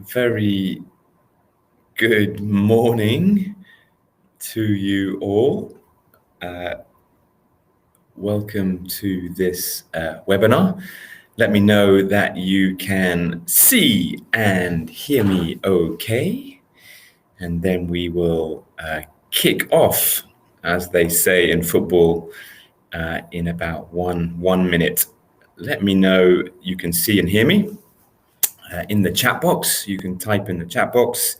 Very good morning to you all. Welcome to this webinar. Let me know that you can see and hear me okay. And then we will kick off, as they say in football, in about one minute. Let me know you can see and hear me. In the chat box, you can type in the chat box,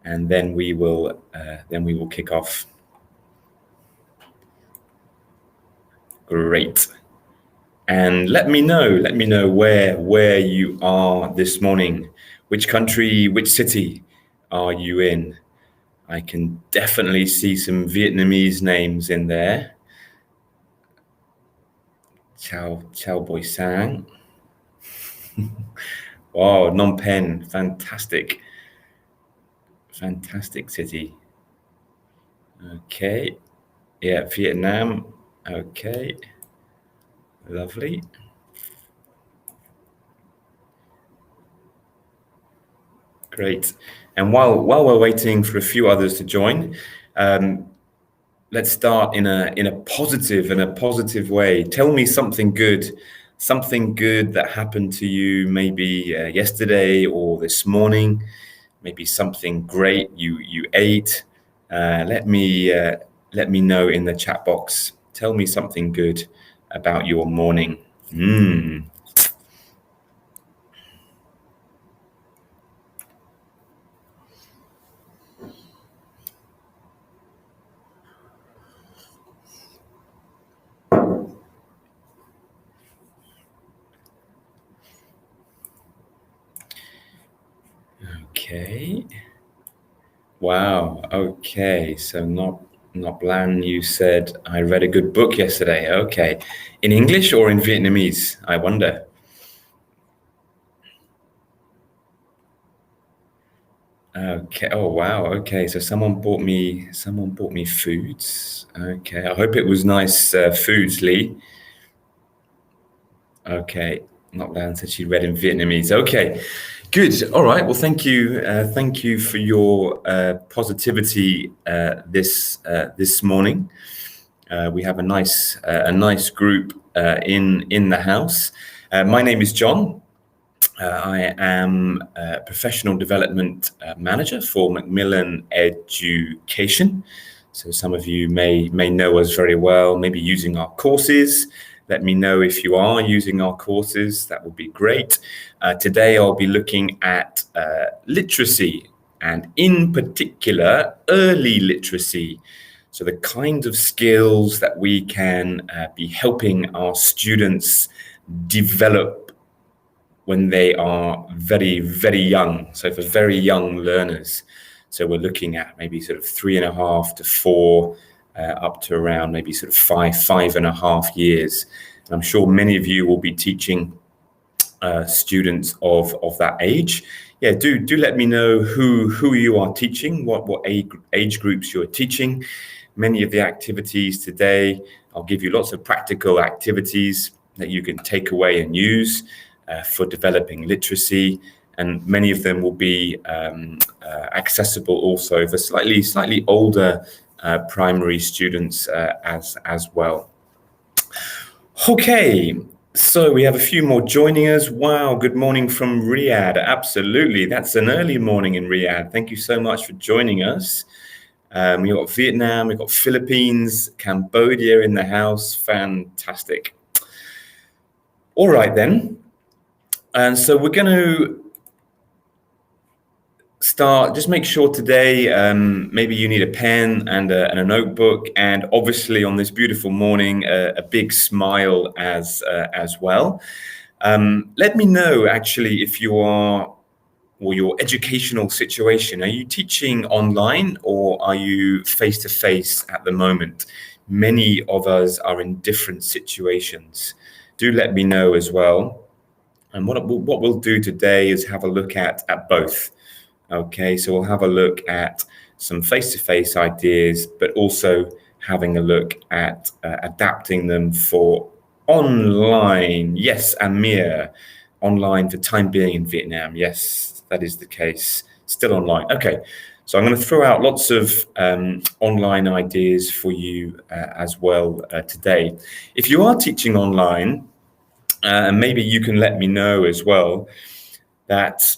and then we will kick off. Great. And let me know where you are this morning. Which country, which city are you in? I can definitely see some Vietnamese names in there. Chao Boi Sang. Wow, Phnom Penh, fantastic city. Okay, yeah, Vietnam. Okay, lovely. Great. And while we're waiting for a few others to join, let's start in a positive way. Tell me something good that happened to you, maybe yesterday or this morning. Maybe something great you ate. Let me know in the chat box. Tell me something good about your morning. Okay. Wow. Okay. So not Lan, you said I read a good book yesterday. Okay. In English or in Vietnamese? I wonder. Okay. Oh wow. Okay. So someone bought me foods. Okay. I hope it was nice foods, Lee. Okay. Not Lan said she read in Vietnamese. Okay. Good. All right. Well, thank you. Thank you for your positivity this morning. We have a nice group in the house. My name is John. I am a professional development manager for Macmillan Education. So some of you may know us very well, maybe using our courses. Let me know if you are using our courses. That would be great. Today I'll be looking at literacy, and in particular, early literacy. So the kind of skills that we can be helping our students develop when they are very, very young. So for very young learners. So we're looking at maybe sort of 3.5 to 4, up to around maybe sort of 5.5 years. And I'm sure many of you will be teaching students of that age. Yeah, do let me know who you are teaching, what age groups you're teaching. Many of the activities today, I'll give you lots of practical activities that you can take away and use for developing literacy, and many of them will be accessible also for slightly older primary students as well. Okay, so we have a few more joining us. Wow, good morning from Riyadh. Absolutely, that's an early morning in Riyadh. Thank you so much for joining us. We've got Vietnam, we've got Philippines, Cambodia in the house. Fantastic. All right then. And so we're going to start. Just make sure today, maybe you need a pen and a notebook, and obviously on this beautiful morning, a big smile as well. Let me know actually if you are, or your educational situation. Are you teaching online or are you face-to-face at the moment? Many of us are in different situations. Do let me know as well. And what we'll do today is have a look at both. Okay, so we'll have a look at some face-to-face ideas, but also having a look at adapting them for online. Yes, Amir. online for time being in Vietnam. Yes, that is the case. Still online. Okay. So I'm going to throw out lots of online ideas for you as well today. If you are teaching online, and maybe you can let me know as well, that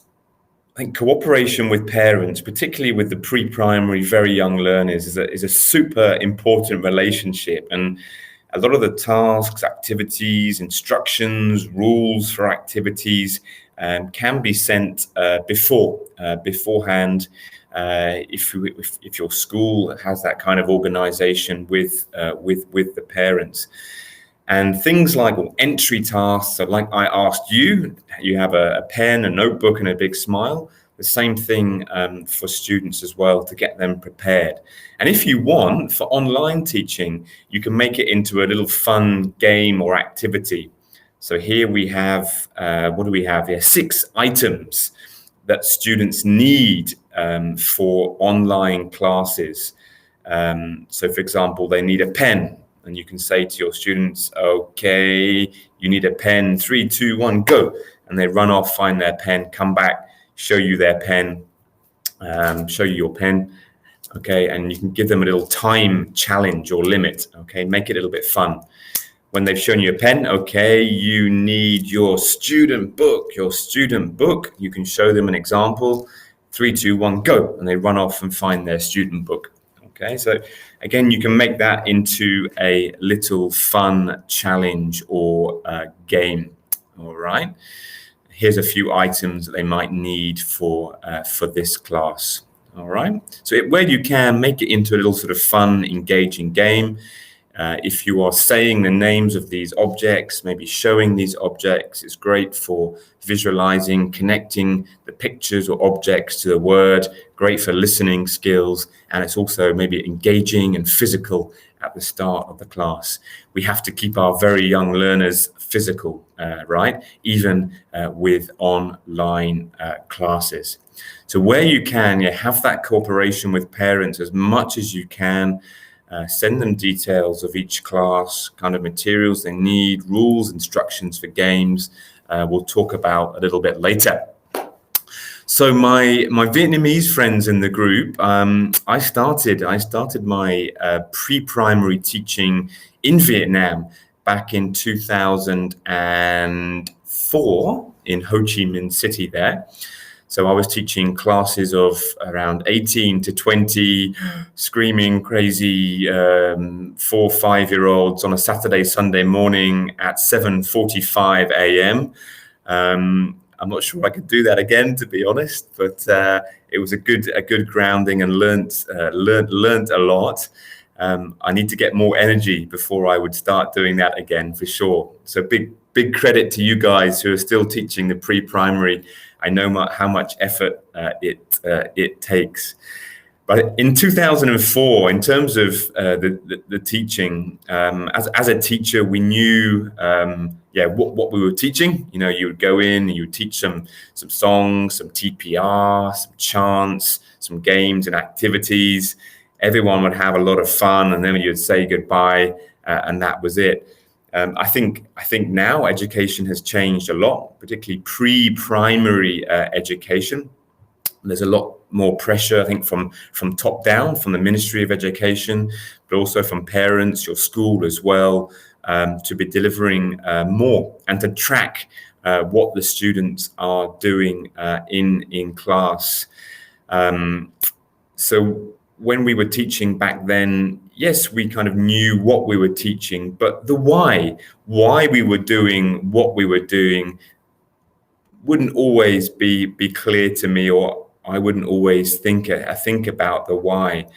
I think cooperation with parents, particularly with the pre-primary, very young learners, is a super important relationship. And a lot of the tasks, activities, instructions, rules for activities can be sent beforehand. If your school has that kind of organization with the parents. And things like entry tasks, so like I asked you, you have a pen, a notebook, and a big smile. The same thing for students as well, to get them prepared. And if you want, for online teaching, you can make it into a little fun game or activity. So here we have, what do we have here? 6 items that students need for online classes. So for example, they need a pen. And you can say to your students, okay, you need a pen, 3, 2, 1, go. And they run off, find their pen, come back, show you their pen, show you your pen. Okay, and you can give them a little time challenge or limit. Okay, make it a little bit fun. When they've shown you a pen, okay, you need your student book, You can show them an example, 3, 2, 1, go. And they run off and find their student book. Okay, so again, you can make that into a little fun challenge or game. All right. Here's a few items that they might need for this class. All right. So where you can, make it into a little sort of fun, engaging game. If you are saying the names of these objects, maybe showing these objects, it's great for visualizing, connecting the pictures or objects to the word, great for listening skills, and it's also maybe engaging and physical at the start of the class. We have to keep our very young learners physical, right? Even with online classes. So where you can, have that cooperation with parents as much as you can. Send them details of each class, kind of materials they need, rules, instructions for games. We'll talk about a little bit later. So my Vietnamese friends in the group, I started my pre-primary teaching in Vietnam back in 2004 in Ho Chi Minh City there. So I was teaching classes of around 18 to 20 screaming, crazy 4 or 5-year-olds on a Saturday, Sunday morning at 7:45 a.m. I'm not sure I could do that again, to be honest, but it was a good grounding and learnt a lot. I need to get more energy before I would start doing that again, for sure. So big credit to you guys who are still teaching the pre-primary. I know how much effort it takes. But in 2004, in terms of the teaching, as a teacher, we knew what we were teaching. You would go in and you would teach some songs, some TPR, some chants, some games and activities. Everyone would have a lot of fun, and then you'd say goodbye, and that was it. I think now education has changed a lot, particularly pre-primary education. There's a lot more pressure, I think, from top down, from the Ministry of Education, but also from parents, your school as well, to be delivering more and to track what the students are doing in class. So when we were teaching back then, yes, we kind of knew what we were teaching, but the why we were doing what we were doing wouldn't always be clear to me, or I wouldn't always think about the why.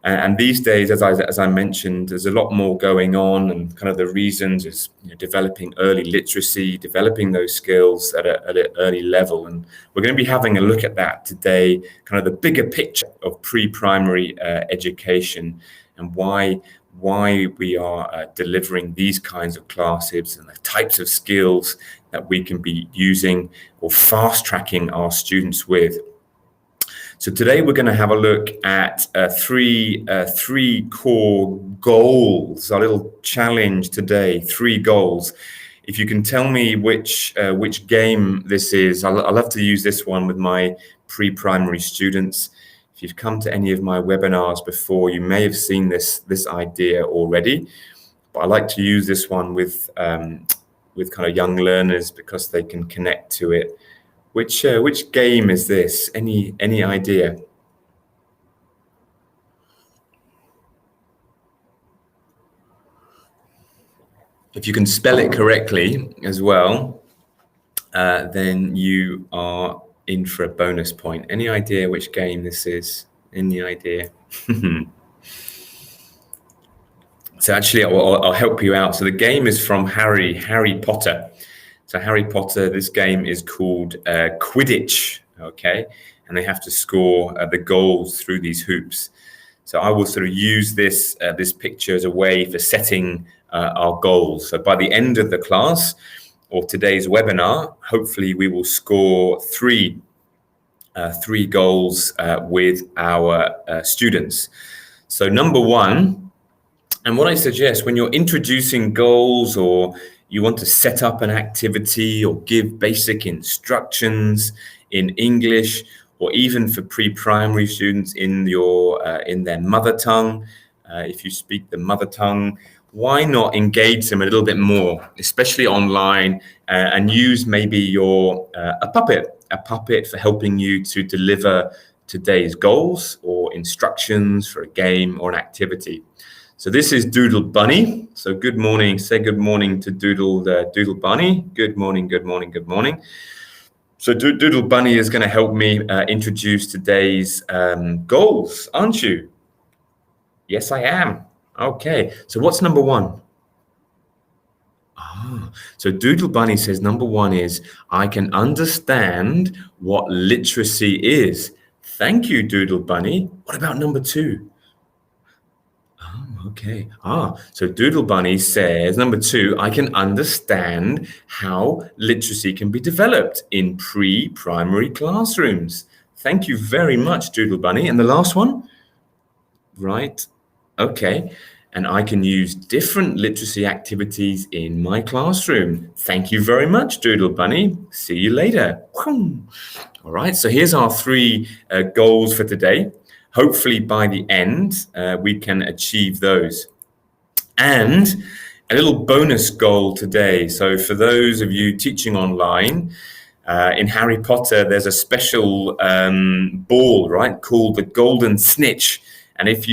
And these days, as I mentioned, there's a lot more going on, and kind of the reasons is developing early literacy, developing those skills at an early level. And we're going to be having a look at that today, kind of the bigger picture of pre-primary education and why we are delivering these kinds of classes and the types of skills that we can be using or fast tracking our students with. So today we're going to have a look at three core goals, a little challenge today, 3 goals If you can tell me which game this is, I love to use this one with my pre-primary students. If you've come to any of my webinars before, you may have seen this idea already, but I like to use this one with kind of young learners because they can connect to it. Which game is this? Any idea? If you can spell it correctly as well, then you are in for a bonus point. Any idea which game this is? Any idea? So actually, I'll help you out. So the game is from Harry Potter. So Harry Potter, this game is called Quidditch, okay? And they have to score the goals through these hoops. So I will sort of use this picture as a way for setting our goals. So by the end of the class or today's webinar, hopefully we will score three goals with our students. So number one, and what I suggest when you're introducing goals or you want to set up an activity or give basic instructions in English, or even for pre-primary students in their mother tongue, if you speak the mother tongue, why not engage them a little bit more, especially online, and use maybe a puppet for helping you to deliver today's goals or instructions for a game or an activity. So this is Doodle Bunny. So good morning. Say good morning to Doodle Bunny. Good morning, good morning, good morning. So Doodle Bunny is going to help me introduce today's goals, aren't you? Yes, I am. Okay. So what's number one? So Doodle Bunny says number one is, I can understand what literacy is. Thank you, Doodle Bunny. What about number two? Okay. So Doodle Bunny says, number two, I can understand how literacy can be developed in pre-primary classrooms. Thank you very much, Doodle Bunny. And the last one? Right. Okay. And I can use different literacy activities in my classroom. Thank you very much, Doodle Bunny. See you later. All right. So here's our three goals for today. Hopefully by the end, we can achieve those. And a little bonus goal today. So for those of you teaching online, in Harry Potter, there's a special ball, right, called the Golden Snitch. And if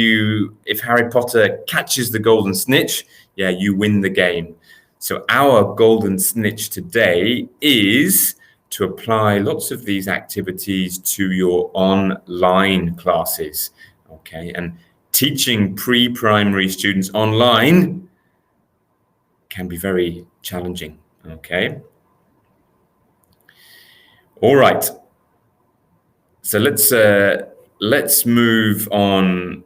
Harry Potter catches the Golden Snitch, yeah, you win the game. So our Golden Snitch today is to apply lots of these activities to your online classes, okay? And teaching pre-primary students online can be very challenging, okay? All right. So let's move on.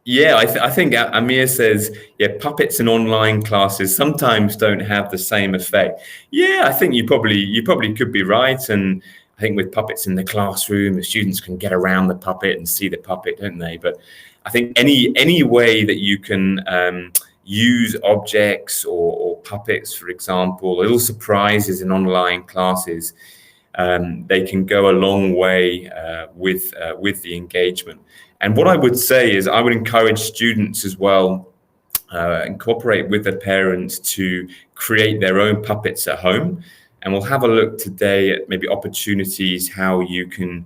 I think Amir says, puppets in online classes sometimes don't have the same effect. Yeah, I think you probably could be right. And I think with puppets in the classroom, the students can get around the puppet and see the puppet, don't they? But I think any way that you can use objects or puppets, for example, little surprises in online classes, they can go a long way with the engagement. And what I would say is I would encourage students as well and cooperate with their parents to create their own puppets at home. And we'll have a look today at maybe opportunities how you can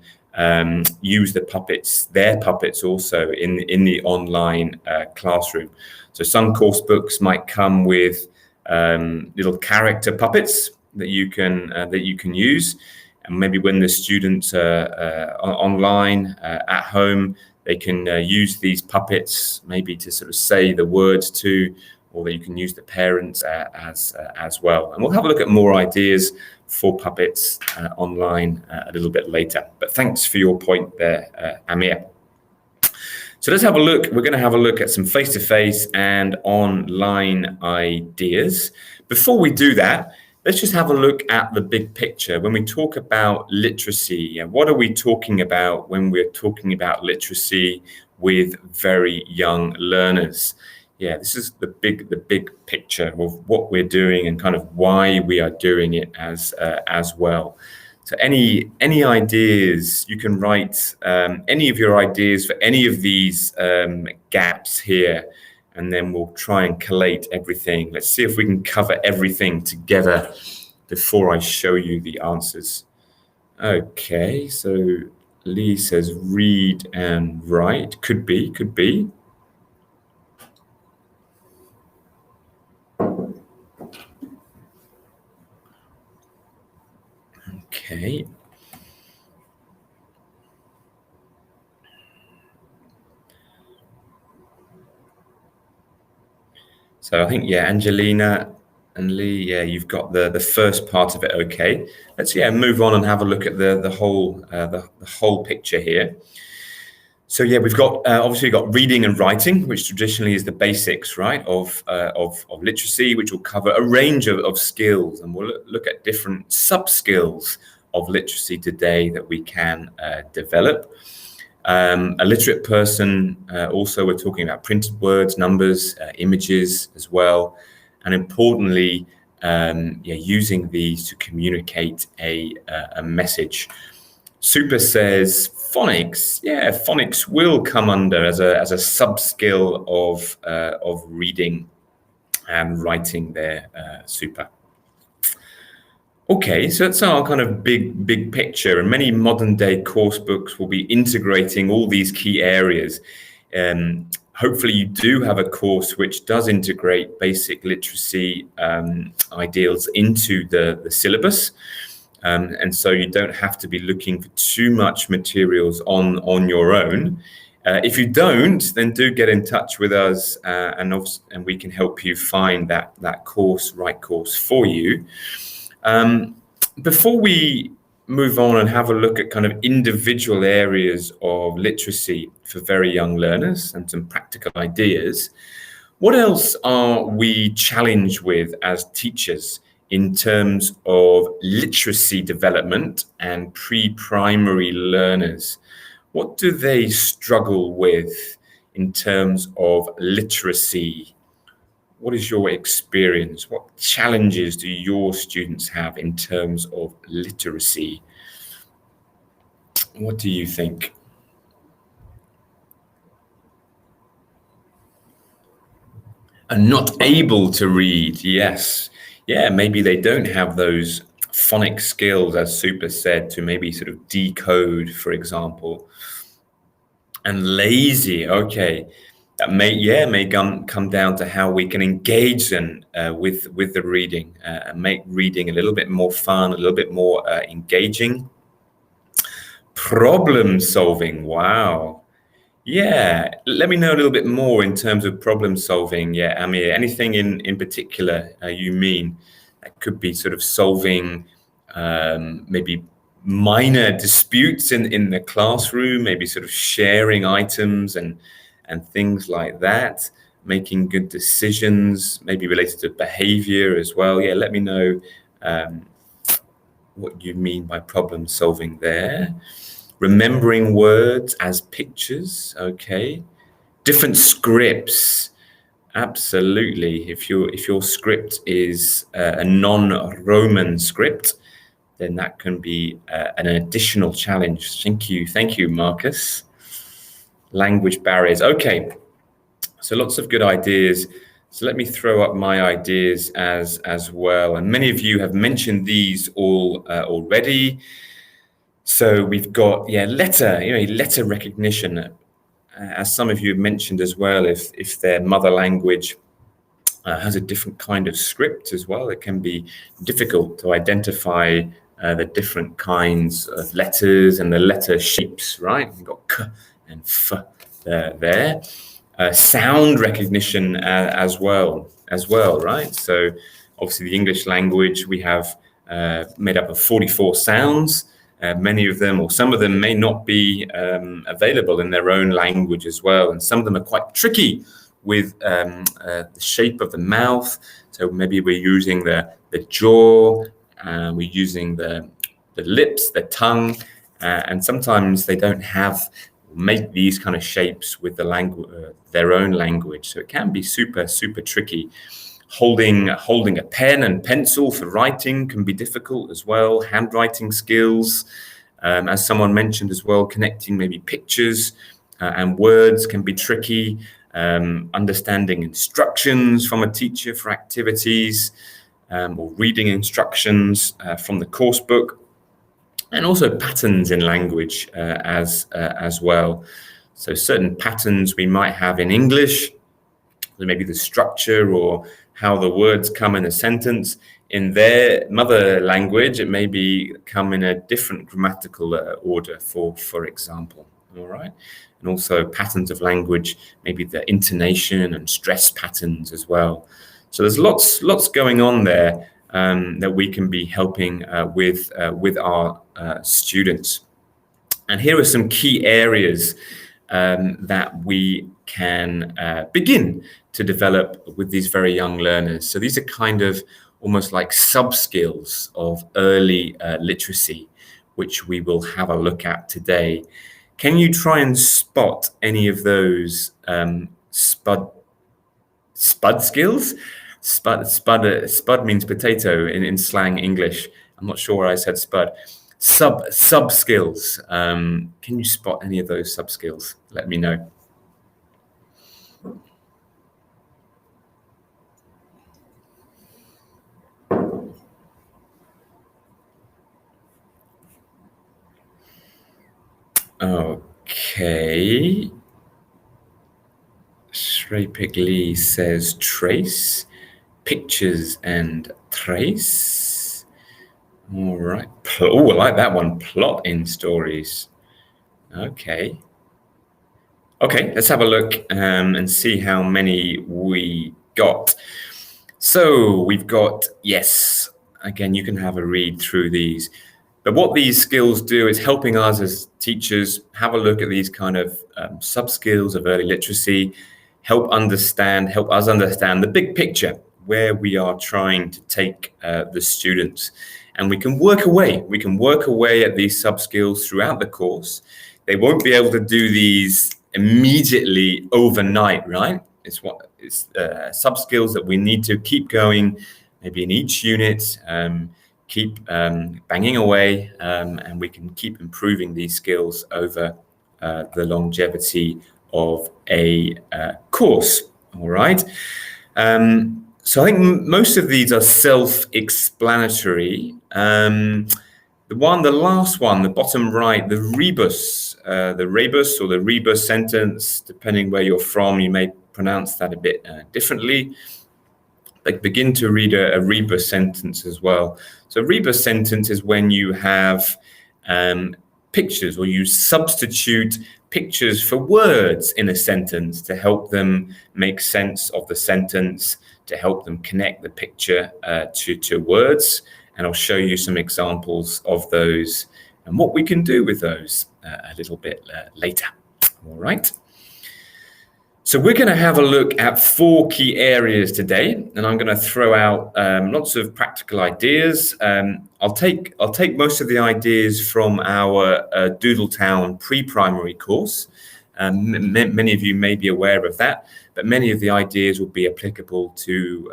use their puppets also in the online classroom. So some course books might come with little character puppets that you can use. And maybe when the students are online at home, they can use these puppets maybe to sort of say the words to, or that you can use the parents as well. And we'll have a look at more ideas for puppets online a little bit later. But thanks for your point there, Amir. So let's have a look. We're going to have a look at some face-to-face and online ideas. Before we do that, let's just have a look at the big picture. When we talk about literacy, what are we talking about when we're talking about literacy with very young learners? yeah, this is the big picture of what we're doing and kind of why we are doing it as well. So any ideas, you can write any of your ideas for any of these gaps here, and then we'll try and collate everything. Let's see if we can cover everything together before I show you the answers. Okay, so Lee says read and write. Could be. Okay. So I think, yeah, Angelina and Lee, yeah, you've got the first part of it. Okay, let's move on and have a look at the whole picture here. So yeah, we've got obviously got reading and writing, which traditionally is the basics, right, of literacy, which will cover a range of skills, and we'll look at different sub-skills of literacy today that we can develop. A literate person, also we're talking about printed words, numbers, images as well, and importantly, using these to communicate a message. Super says phonics. Yeah, phonics will come under as a sub-skill of reading and writing there, Super. Okay, so that's our kind of big picture, and many modern day course books will be integrating all these key areas. Hopefully you do have a course which does integrate basic literacy ideals into the syllabus. And so you don't have to be looking for too much materials on your own. If you don't, then do get in touch with us, and we can help you find that right course for you. Before we move on and have a look at kind of individual areas of literacy for very young learners and some practical ideas, what else are we challenged with as teachers in terms of literacy development and pre-primary learners? What do they struggle with in terms of literacy? What is your experience? What challenges do your students have in terms of literacy? What do you think? And not able to read, yes. Yeah, maybe they don't have those phonic skills, as Super said, to maybe sort of decode, for example. And lazy, okay. That may come down to how we can engage them with the reading, and make reading a little bit more fun, a little bit more engaging. Problem solving, wow. Yeah, let me know a little bit more in terms of problem solving. Yeah, Amir, anything in particular you mean? That could be sort of solving maybe minor disputes in the classroom, maybe sort of sharing items and things like that, making good decisions, maybe related to behavior as well. Yeah, let me know what you mean by problem solving there. Remembering words as pictures, okay. Different scripts, absolutely. If your script is a non-Roman script, then that can be an additional challenge. Thank you, Marcus. Language barriers, okay. So lots of good ideas. So let me throw up my ideas as well. And many of you have mentioned these all already. So we've got, letter recognition, as some of you have mentioned as well. If their mother language has a different kind of script as well, it can be difficult to identify the different kinds of letters and the letter shapes, right? We've got K and F there. Sound recognition as well, right? So obviously the English language, we have made up of 44 sounds. Many of them, or some of them, may not be available in their own language as well. And some of them are quite tricky with the shape of the mouth. So maybe we're using the jaw, we're using the lips, the tongue, and sometimes they don't have make these kind of shapes with their own language. So it can be super tricky. Holding a pen and pencil for writing can be difficult as well. Handwriting skills, as someone mentioned as well, connecting maybe pictures and words can be tricky. Understanding instructions from a teacher for activities, or reading instructions from the course book, and also patterns in language as well. So certain patterns we might have in English, maybe the structure or how the words come in a sentence. In their mother language, it may be come in a different grammatical order, for example. All right. And also patterns of language, maybe the intonation and stress patterns as well. So there's lots going on there that we can be helping with our students. And here are some key areas that we can begin to develop with these very young learners. So these are kind of almost like subskills of early literacy, which we will have a look at today. Can you try and spot any of those spud skills? Spud means potato in slang English. I'm not sure where I said spud. Sub skills. Can you spot any of those sub skills? Let me know. Okay. Shrapik Lee says trace, pictures and trace. All right. Oh, I like that one. Plot in stories. Okay. Okay, let's have a look and see how many we got. So we've got, yes, again, you can have a read through these. But what these skills do is helping us as teachers have a look at these kind of sub-skills of early literacy, help us understand the big picture, where we are trying to take the students. And we can work away at these sub-skills throughout the course. They won't be able to do these immediately overnight, right? It's sub-skills that we need to keep going, maybe in each unit, keep banging away, and we can keep improving these skills over the longevity of a course. All right. So I think most of these are self-explanatory. The last one, the bottom right, the rebus or the rebus sentence, depending where you're from, you may pronounce that a bit differently. Like begin to read a rebus sentence as well. So rebus sentence is when you have pictures, or you substitute pictures for words in a sentence to help them make sense of the sentence, to help them connect the picture to words. And I'll show you some examples of those and what we can do with those a little bit later. All right. So we're going to have a look at 4 key areas today, and I'm going to throw out lots of practical ideas. I'll take most of the ideas from our Doodletown pre-primary course. Many of you may be aware of that, but many of the ideas will be applicable to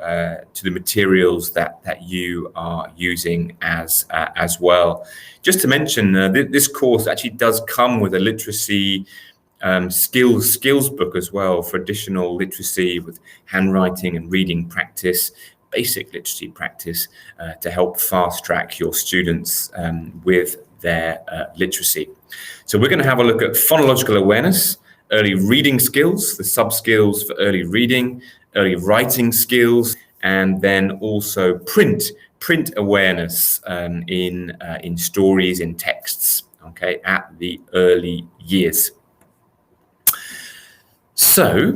the materials that you are using as well. Just to mention, this course actually does come with a literacy skills book as well, for additional literacy with handwriting and reading practice, basic literacy practice, to help fast track your students with their literacy. So we're going to have a look at phonological awareness, early reading skills, the sub-skills for early reading, early writing skills, and then also print awareness in stories, in texts, okay, at the early years. So,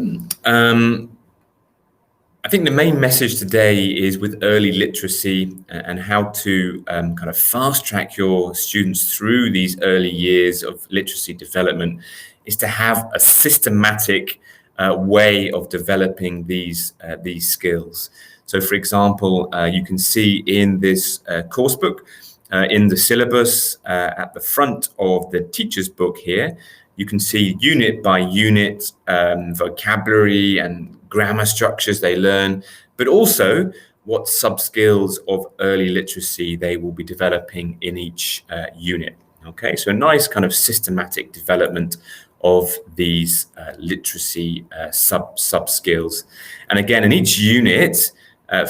I think the main message today is with early literacy and how to kind of fast track your students through these early years of literacy development is to have a systematic way of developing these skills. So, for example, you can see in this course book, in the syllabus at the front of the teacher's book here, You can see unit by unit vocabulary and grammar structures they learn, but also what subskills of early literacy they will be developing in each unit. Okay, so a nice kind of systematic development of these literacy subskills. And again, in each unit,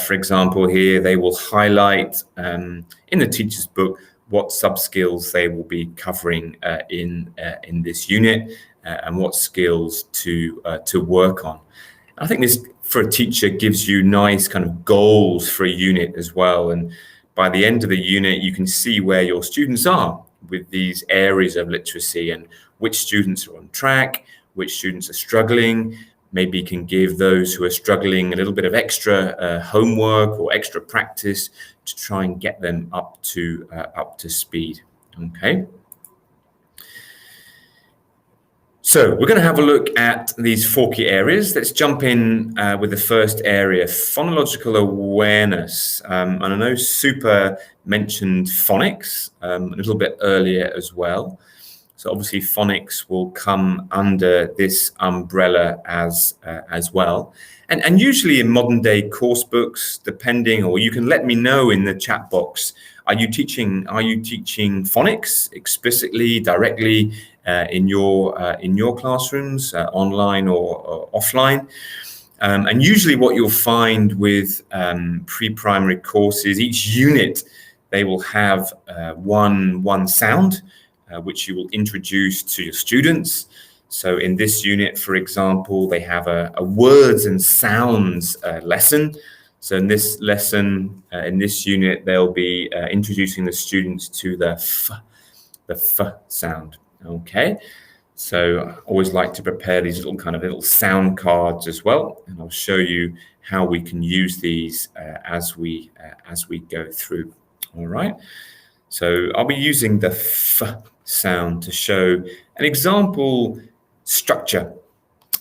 for example, here they will highlight in the teacher's book what subskills they will be covering in this unit and what skills to work on. I think this, for a teacher, gives you nice kind of goals for a unit as well. And by the end of the unit, you can see where your students are with these areas of literacy and which students are on track, which students are struggling. Maybe you can give those who are struggling a little bit of extra homework or extra practice to try and get them up to speed. Okay. So we're going to have a look at these 4 key areas. Let's jump in with the first area, phonological awareness. And I know Super mentioned phonics a little bit earlier as well. So obviously phonics will come under this umbrella as well. And usually in modern day course books, depending, or you can let me know in the chat box, are you teaching phonics explicitly, directly in your classrooms, online or offline? And usually what you'll find with pre-primary courses, each unit, they will have one sound, which you will introduce to your students. So in this unit, for example, they have a words and sounds lesson. So in this lesson, in this unit, they'll be introducing the students to the f sound. Okay. So I always like to prepare these little sound cards as well, and I'll show you how we can use these as we go through. All right. So I'll be using the f sound to show an example structure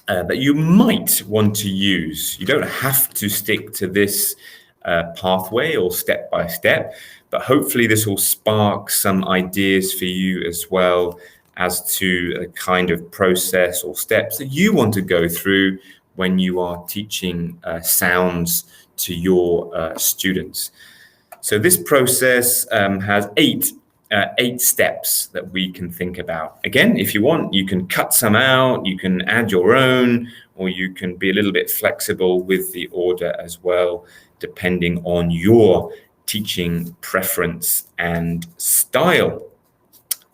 that you might want to use. You don't have to stick to this pathway or step by step, but hopefully this will spark some ideas for you as well as to a kind of process or steps that you want to go through when you are teaching sounds to your students. So this process has eight steps that we can think about. Again, if you want, you can cut some out, you can add your own, or you can be a little bit flexible with the order as well, depending on your teaching preference and style,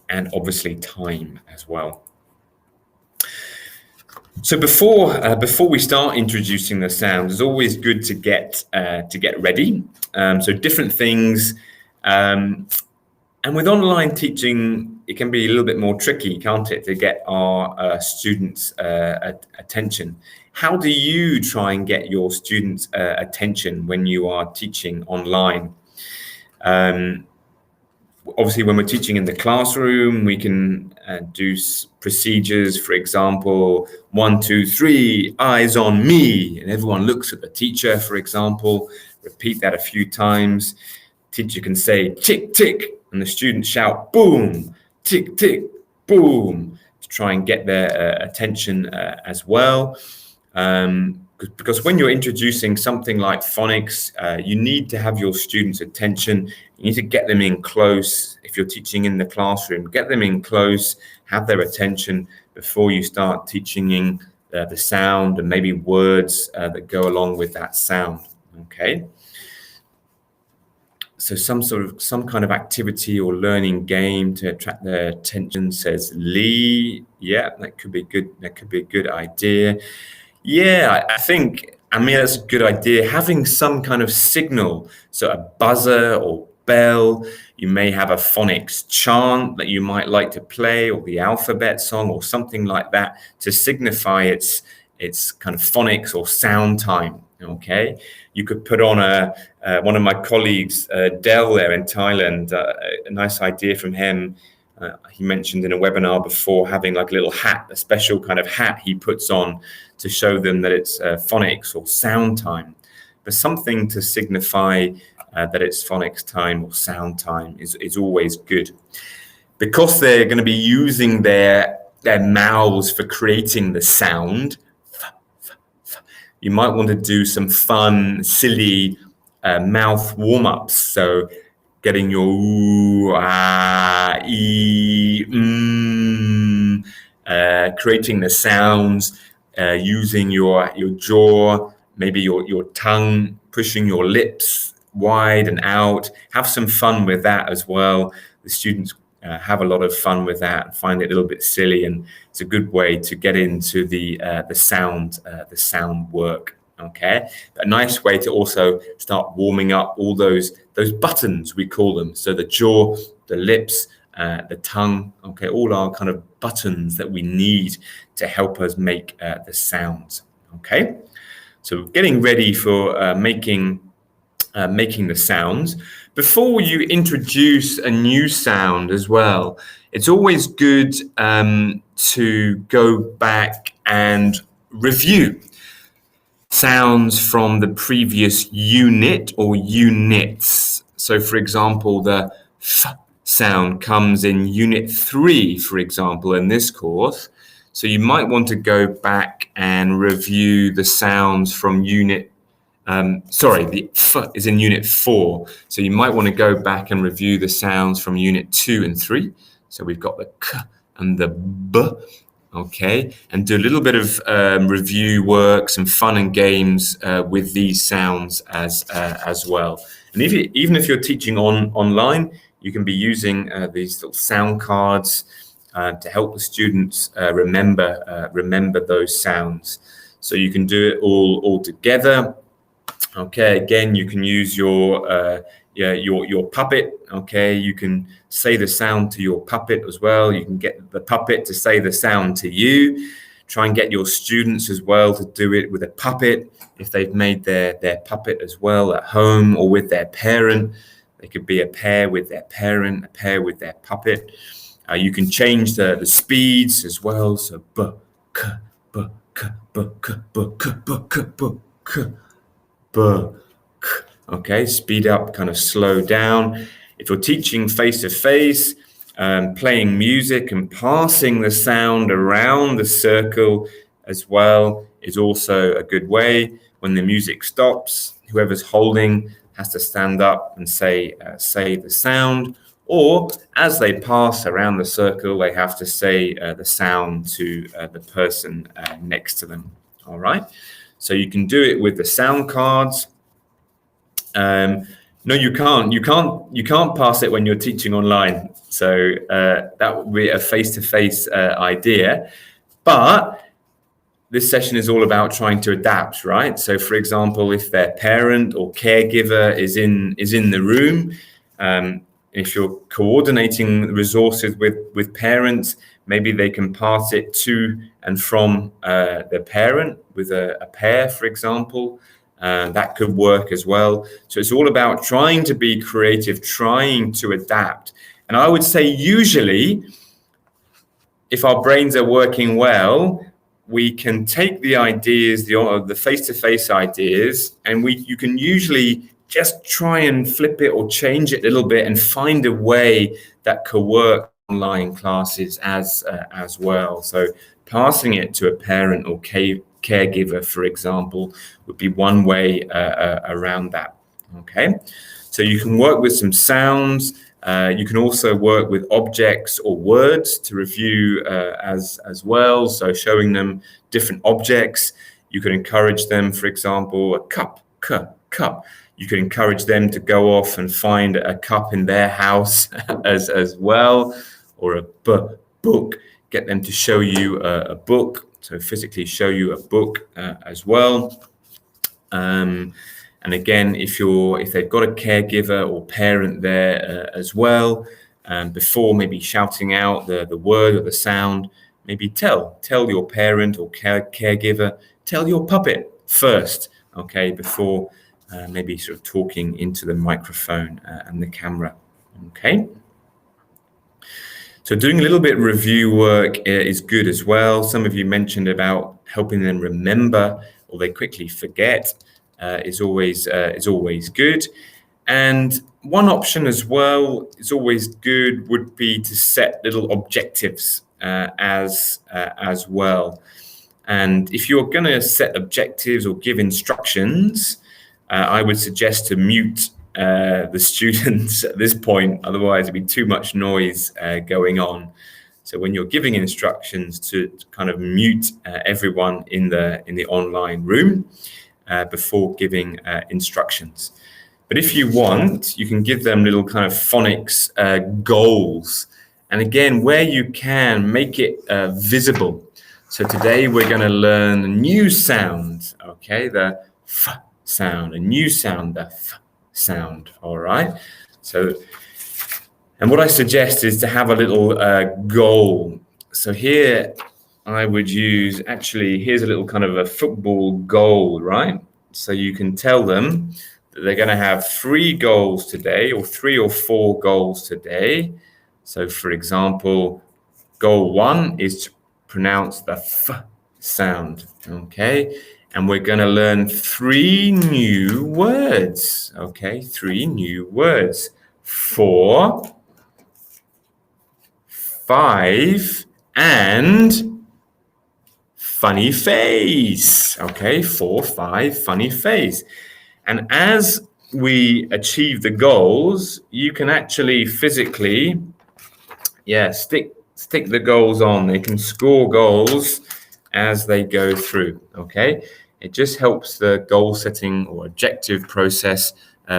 and obviously time as well. So before we start introducing the sounds, it's always good to get ready. So different things. And with online teaching, it can be a little bit more tricky, can't it, to get our students' attention. How do you try and get your students' attention when you are teaching online? Obviously, when we're teaching in the classroom, we can do procedures, for example, 1, 2, 3, eyes on me, and everyone looks at the teacher, for example. Repeat that a few times. Teacher can say tick, tick, and the students shout boom, tick, tick, boom, to try and get their attention as well. Because when you're introducing something like phonics, you need to have your students' attention. You need to get them in close. If you're teaching in the classroom, get them in close, have their attention before you start teaching in the sound and maybe words that go along with that sound. Okay. So some kind of activity or learning game to attract their attention, says Lee. Yeah, that could be good. That could be a good idea. Yeah, I think, that's a good idea. Having some kind of signal, so a buzzer or bell. You may have a phonics chant that you might like to play, or the alphabet song or something like that to signify its kind of phonics or sound time. Okay, you could put on one of my colleagues, Del, there in Thailand, a nice idea from him. He mentioned in a webinar before having like a little hat, a special kind of hat he puts on to show them that it's phonics or sound time. But something to signify that it's phonics time or sound time is always good. Because they're going to be using their their mouths for creating the sound. You might want to do some fun, silly mouth warm-ups. So getting your ooh, ah, ee, creating the sounds, using your jaw, maybe your tongue, pushing your lips wide and out. Have some fun with that as well. The students have a lot of fun with that, find it a little bit silly, and it's a good way to get into the sound work. Okay, a nice way to also start warming up all those buttons, we call them. So the jaw, the lips, the tongue. Okay, all our kind of buttons that we need to help us make the sounds. Okay, so getting ready for making the sounds. Before you introduce a new sound as well, it's always good to go back and review sounds from the previous unit or units. So, for example, the f sound comes in Unit 3, for example, in this course. So you might want to go back and review the sounds from the f is in Unit 4. So you might want to go back and review the sounds from Unit 2 and 3. So we've got the k and the b. Okay, and do a little bit of review work, some fun and games with these sounds as well. And even if you're teaching online, you can be using these little sound cards to help the students remember those sounds. So you can do it all together. Okay, again, you can use your puppet. Okay, you can say the sound to your puppet as well. You can get the puppet to say the sound to you. Try and get your students as well to do it with a puppet. If they've made their puppet as well at home, or with their parent, they could be a pair with their parent, a pair with their puppet. You can change the speeds as well. So b, k, b, k, b, k, b, k, b, k, b, k. Okay, speed up, kind of slow down. If you're teaching face-to-face, playing music and passing the sound around the circle as well is also a good way. When the music stops, whoever's holding has to stand up and say the sound, or as they pass around the circle, they have to say the sound to the person next to them. All right. So you can do it with the sound cards. No, you can't. You can't pass it when you're teaching online. So that would be a face-to-face idea. But this session is all about trying to adapt, right? So, for example, if their parent or caregiver is in the room, if you're coordinating resources with parents, maybe they can pass it to and from the parent with a pair, for example. That could work as well. So it's all about trying to be creative, trying to adapt. And I would say usually, if our brains are working well, we can take the ideas, the face-to-face ideas, and you can usually just try and flip it or change it a little bit and find a way that could work online classes as well. So passing it to a parent or caregiver, for example, would be one way around that. Okay, so you can work with some sounds. You can also work with objects or words to review as well. So showing them different objects. You can encourage them, for example, a cup. You can encourage them to go off and find a cup in their house as well, or a book. Get them to show you a book. So physically show you a book as well. And again, if they've got a caregiver or parent there as well, before maybe shouting out the word or the sound, maybe tell your parent or caregiver, tell your puppet first, okay, before maybe sort of talking into the microphone and the camera, okay. So doing a little bit of review work is good as well. Some of you mentioned about helping them remember, or they quickly forget. Is always good. And one option as well is always good would be to set little objectives. as well. And if you're going to set objectives or give instructions, I would suggest to mute the students at this point. Otherwise, it'd be too much noise going on. So when you're giving instructions, to kind of mute everyone in the online room before giving instructions. But if you want, you can give them little kind of phonics goals. And again, where you can, make it visible. So today we're going to learn a new sound, okay? The f sound, a new sound, the f sound, all right? So, and what I suggest is to have a little goal. So here I would use, actually, here's a little kind of a football goal, right? So you can tell them that they're going to have 3 goals today, or 3 or 4 goals today. So for example, goal 1 is to pronounce the f sound, okay? And we're going to learn 3 new words, okay? 3 new words. 4, 5, and funny face, okay? 4, 5, funny face. And as we achieve the goals, you can actually physically, stick the goals on. They can score goals as they go through, okay? It just helps the goal setting or objective process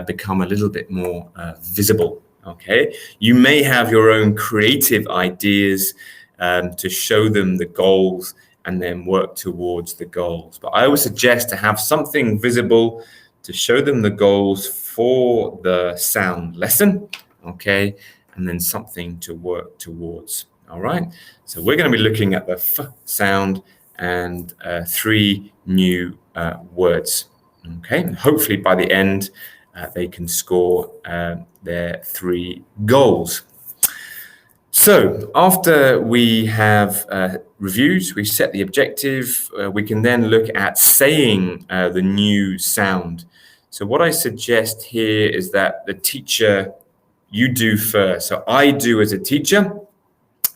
become a little bit more visible, okay? You may have your own creative ideas to show them the goals and then work towards the goals. But I would suggest to have something visible to show them the goals for the sound lesson, okay? And then something to work towards. All right. So we're going to be looking at the f sound and 3 new words. Okay. And hopefully by the end, they can score their 3 goals. So after we have reviewed, we set the objective, we can then look at saying the new sound. So what I suggest here is that the teacher, you do first. So I do as a teacher,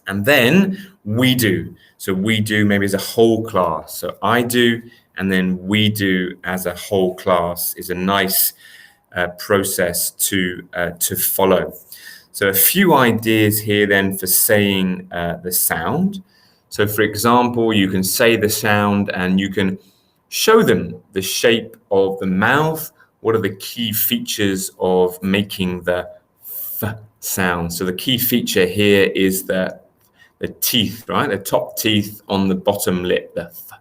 and then we do. So we do maybe as a whole class. So I do, and then we do as a whole class is a nice process to follow. So a few ideas here then for saying the sound. So for example, you can say the sound and you can show them the shape of the mouth. What are the key features of making the f sound? So the key feature here is the teeth, right? The top teeth on the bottom lip, the f.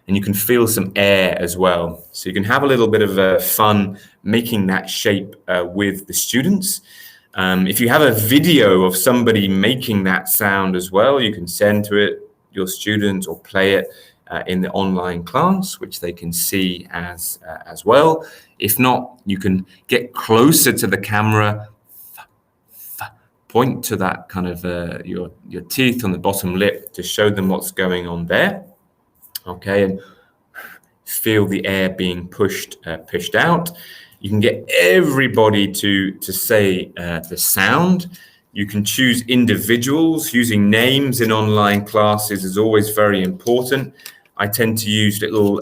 And you can feel some air as well. So you can have a little bit of fun making that shape with the students. If you have a video of somebody making that sound as well, you can send to it your students or play it in the online class, which they can see as well. If not, you can get closer to the camera, point to that kind of your teeth on the bottom lip to show them what's going on there. Okay, and feel the air being pushed out. You can get everybody to say the sound. You can choose individuals. Using names in online classes is always very important. I tend to use little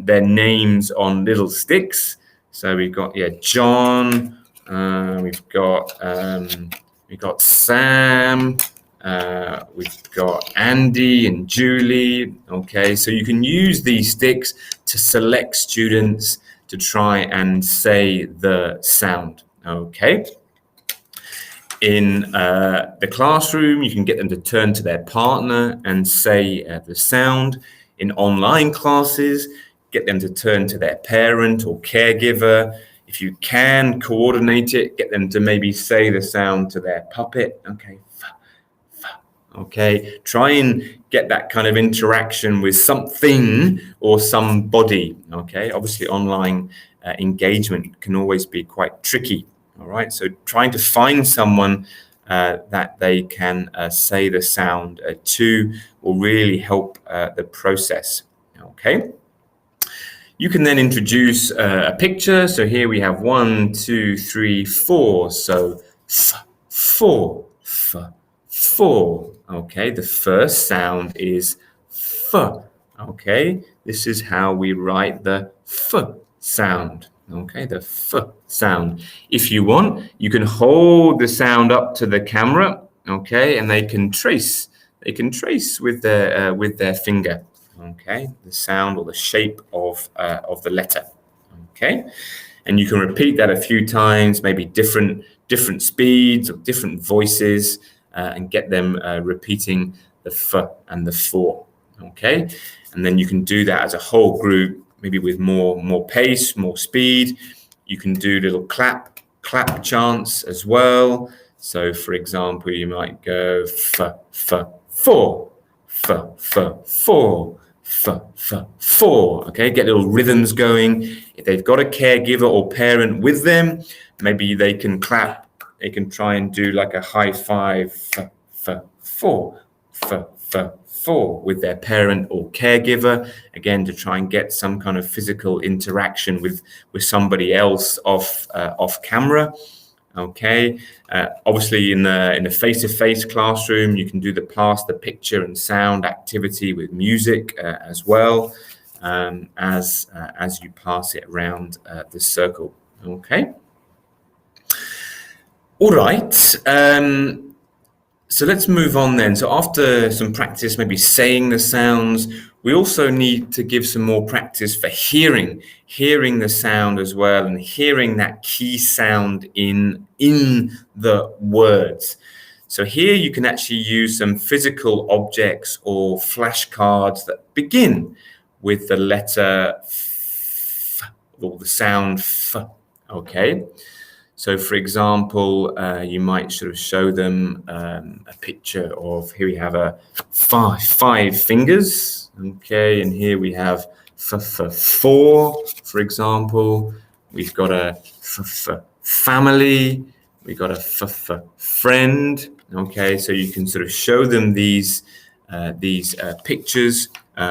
their names on little sticks. So we've got John. We've got Sam. We've got Andy and Julie. Okay, so you can use these sticks to select students to try and say the sound. Okay. In the classroom, you can get them to turn to their partner and say the sound. In online classes, get them to turn to their parent or caregiver. If you can coordinate it, get them to maybe say the sound to their puppet. Okay. Okay, try and get that kind of interaction with something or somebody. Okay, obviously online engagement can always be quite tricky. All right, so trying to find someone that they can say the sound to will really help the process. Okay, you can then introduce a picture. So here we have 1, 2, 3, 4. So f, 4, f, 4. Okay, the first sound is F. Okay, this is how we write the F sound. Okay, the F sound. If you want, you can hold the sound up to the camera, okay, and they can trace with their finger, okay, the sound or the shape of the letter, okay, and you can repeat that a few times, maybe different speeds or different voices, and get them repeating the F and the 4, okay, and then you can do that as a whole group, maybe with more pace, more speed. You can do little clap chants as well. So, for example, you might go F, 4, F, 4, F, 4. Okay, get little rhythms going. If they've got a caregiver or parent with them, maybe they can clap. They can try and do like a high five, F, 4, F, 4 with their parent or caregiver, again to try and get some kind of physical interaction with somebody else off camera. Okay, obviously in the face-to-face classroom, you can do the pass the picture and sound activity with music as well, as you pass it around the circle. Okay, all right. So let's move on then. So after some practice, maybe saying the sounds, we also need to give some more practice for hearing the sound as well, and hearing that key sound in the words. So here you can actually use some physical objects or flashcards that begin with the letter F, or the sound F, okay? So, for example, you might sort of show them a picture of, here we have five fingers, okay, and here we have F, 4, for example. We've got a F, family. We've got a F, friend, okay. So you can sort of show them these pictures,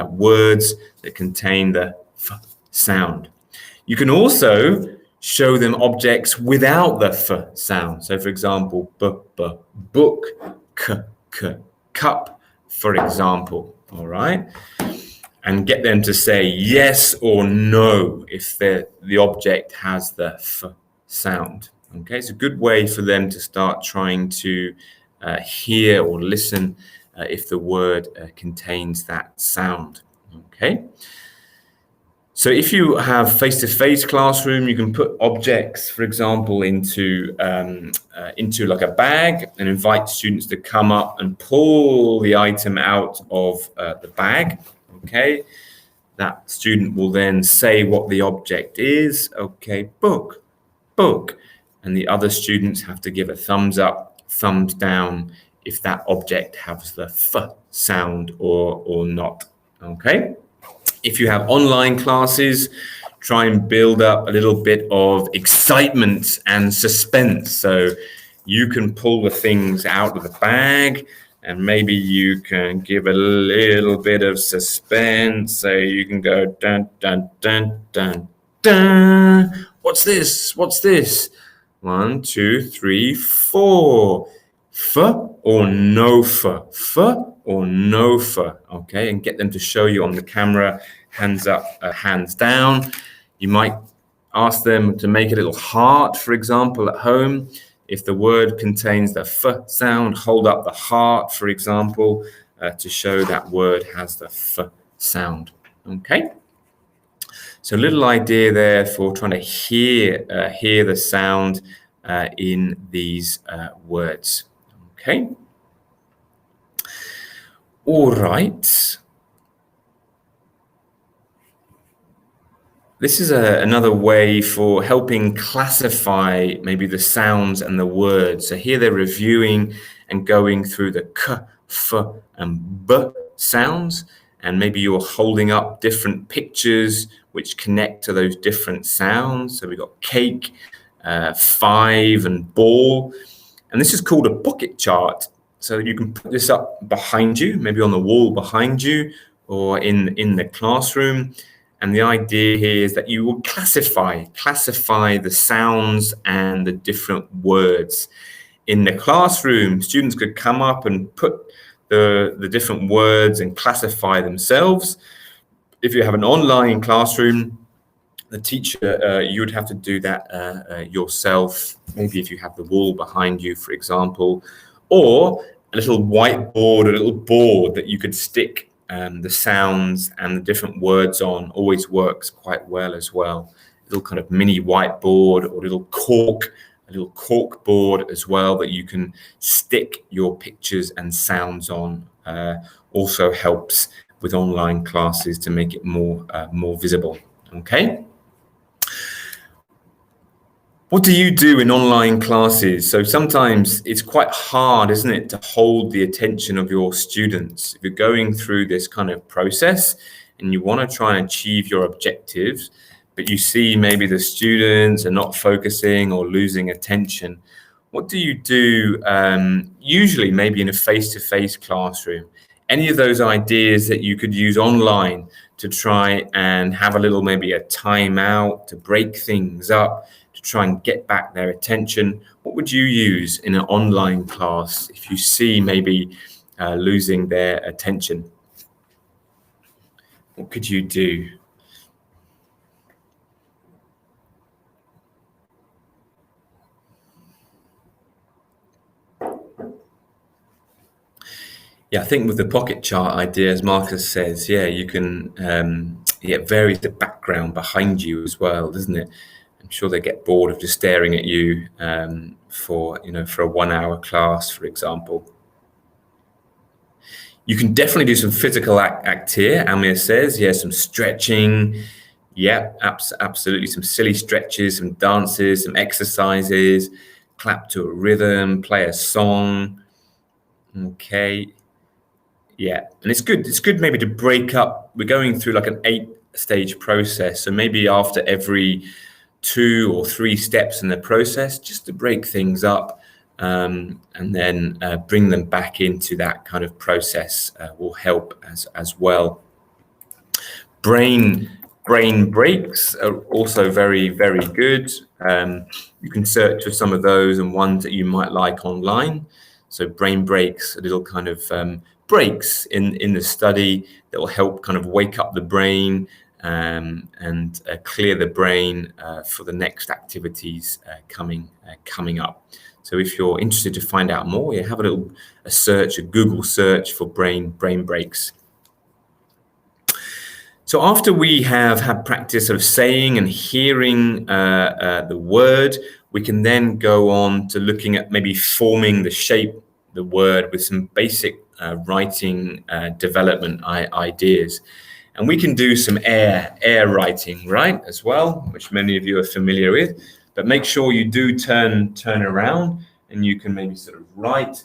words that contain the F sound. You can also show them objects without the F sound. So, for example, book, k, cup, for example, all right? And get them to say yes or no if the object has the F sound. Okay, it's a good way for them to start trying to hear or listen if the word contains that sound. Okay. So if you have face-to-face classroom, you can put objects, for example, into like a bag and invite students to come up and pull the item out of the bag. Okay, that student will then say what the object is. Okay, book, and the other students have to give a thumbs up, thumbs down if that object has the F sound or not. Okay. If you have online classes, try and build up a little bit of excitement and suspense. So you can pull the things out of the bag, and maybe you can give a little bit of suspense. So you can go dun dun dun dun dun. What's this? 1, 2, 3, 4. F or no F? F or no F? Okay, and get them to show you on the camera, hands up, hands down. You might ask them to make a little heart, for example, at home. If the word contains the F sound, hold up the heart, for example, to show that word has the F sound. Okay. So a little idea there for trying to hear the sound in these words. Okay. All right. This is another way for helping classify maybe the sounds and the words. So here they're reviewing and going through the k, f, and b sounds, and maybe you're holding up different pictures which connect to those different sounds. So we've got cake, 5, and ball. And this is called a pocket chart. So you can put this up behind you, maybe on the wall behind you, or in the classroom. And the idea here is that you will classify the sounds and the different words in the classroom, students could come up and put the different words and classify themselves. If you have an online classroom, the teacher, you would have to do that yourself. Maybe if you have the wall behind you, for example, or a little whiteboard, a little board that you could stick the sounds and the different words on, always works quite well as well. A little kind of mini whiteboard or a little cork board as well that you can stick your pictures and sounds on. Also helps with online classes to make it more visible. Okay. What do you do in online classes? So sometimes it's quite hard, isn't it, to hold the attention of your students. If you're going through this kind of process and you want to try and achieve your objectives, but you see maybe the students are not focusing or losing attention, what do you do usually maybe in a face-to-face classroom? Any of those ideas that you could use online to try and have a little, maybe a timeout to break things up, to try and get back their attention? What would you use in an online class if you see maybe losing their attention? What could you do? Yeah, I think with the pocket chart idea, as Marcus says, yeah, you can vary the background behind you as well, doesn't it? I'm sure they get bored of just staring at you for a 1 hour class, for example. You can definitely do some physical act here. Amir says, yeah, some stretching. Yeah, absolutely. Some silly stretches, some dances, some exercises, clap to a rhythm, play a song. Okay. Yeah, and it's good maybe to break up. We're going through like an 8-stage process. So maybe after every 2 or 3 steps in the process, just to break things up and then bring them back into that kind of process will help as well. Brain breaks are also very, very good. You can search for some of those and ones that you might like online. So brain breaks, a little kind of breaks in the study that will help kind of wake up the brain and clear the brain for the next activities coming up. So if you're interested to find out more, you have a Google search for brain breaks. So after we have had practice of saying and hearing the word, we can then go on to looking at maybe forming the shape of the word with some basic writing development ideas. And we can do some air writing, right, as well, which many of you are familiar with. But make sure you do turn around and you can maybe sort of write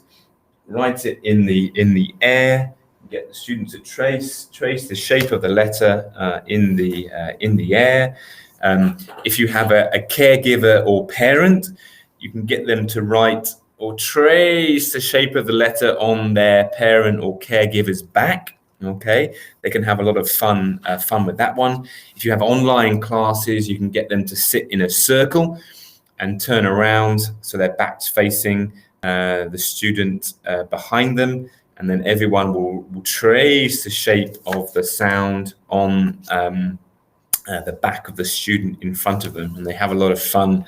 it in the air. Get the students to trace the shape of the letter in the air. If you have a caregiver or parent, you can get them to write or trace the shape of the letter on their parent or caregiver's back. Okay, they can have a lot of fun with that one. If you have online classes, you can get them to sit in a circle and turn around so their backs facing the student behind them. And then everyone will trace the shape of the sound on the back of the student in front of them. And they have a lot of fun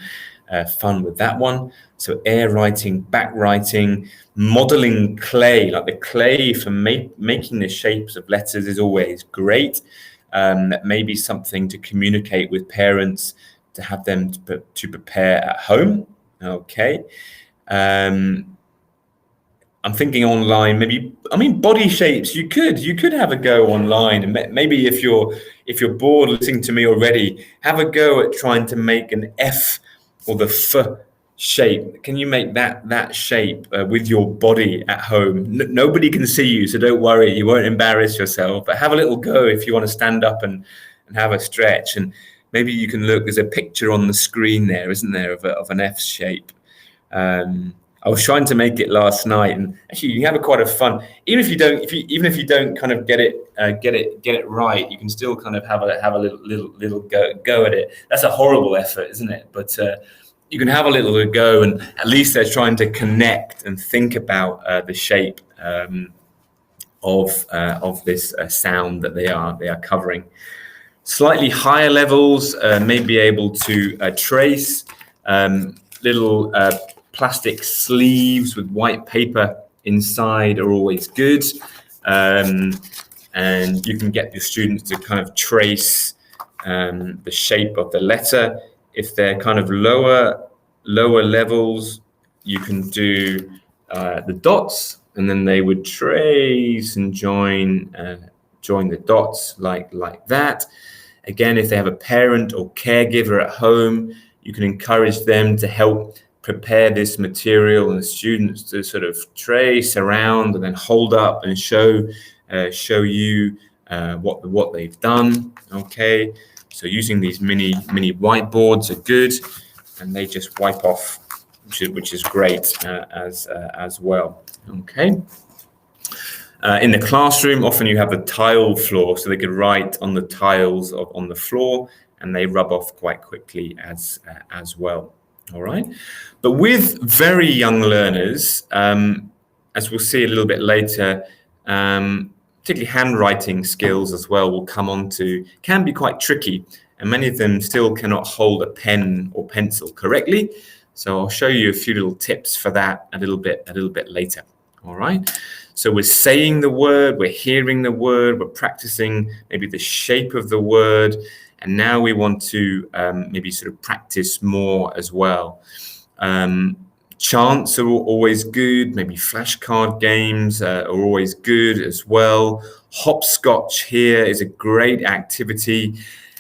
with that one. So air writing, back writing, modeling clay, like the clay for making the shapes of letters is always great. That may be something to communicate with parents, to have them to prepare at home. Okay. I'm thinking online, body shapes. You could have a go online, and maybe if you're bored listening to me already, have a go at trying to make an F or the F shape. Can you make that shape with your body at home? Nobody can see you, so don't worry, you won't embarrass yourself. But have a little go if you want to stand up and have a stretch, and maybe you can look. There's a picture on the screen there, isn't there, of an F shape. I was trying to make it last night, and actually, you can have quite a fun. Even if you don't kind of get it right, you can still kind of have a little go at it. That's a horrible effort, isn't it? But you can have a little go, and at least they're trying to connect and think about the shape of this sound that they are covering. Slightly higher levels may be able to trace little plastic sleeves with white paper inside are always good. And you can get the students to kind of trace the shape of the letter. If they're kind of lower levels, you can do the dots, and then they would trace and join the dots like that. Again, if they have a parent or caregiver at home, you can encourage them to help prepare this material, and the students to sort of trace around and then hold up and show you what they've done. Okay, so using these mini whiteboards are good, and they just wipe off, which is great as well. Okay. In the classroom, often you have the tile floor, so they could write on the tiles on the floor, and they rub off quite quickly as well. All right. But with very young learners, as we'll see a little bit later, particularly handwriting skills as well will come on to, can be quite tricky, and many of them still cannot hold a pen or pencil correctly. So I'll show you a few little tips for that a little bit later. All right. So we're saying the word, we're hearing the word, we're practicing maybe the shape of the word, and now we want to maybe sort of practice more as well. Chants are always good. Maybe flashcard games are always good as well. Hopscotch here is a great activity.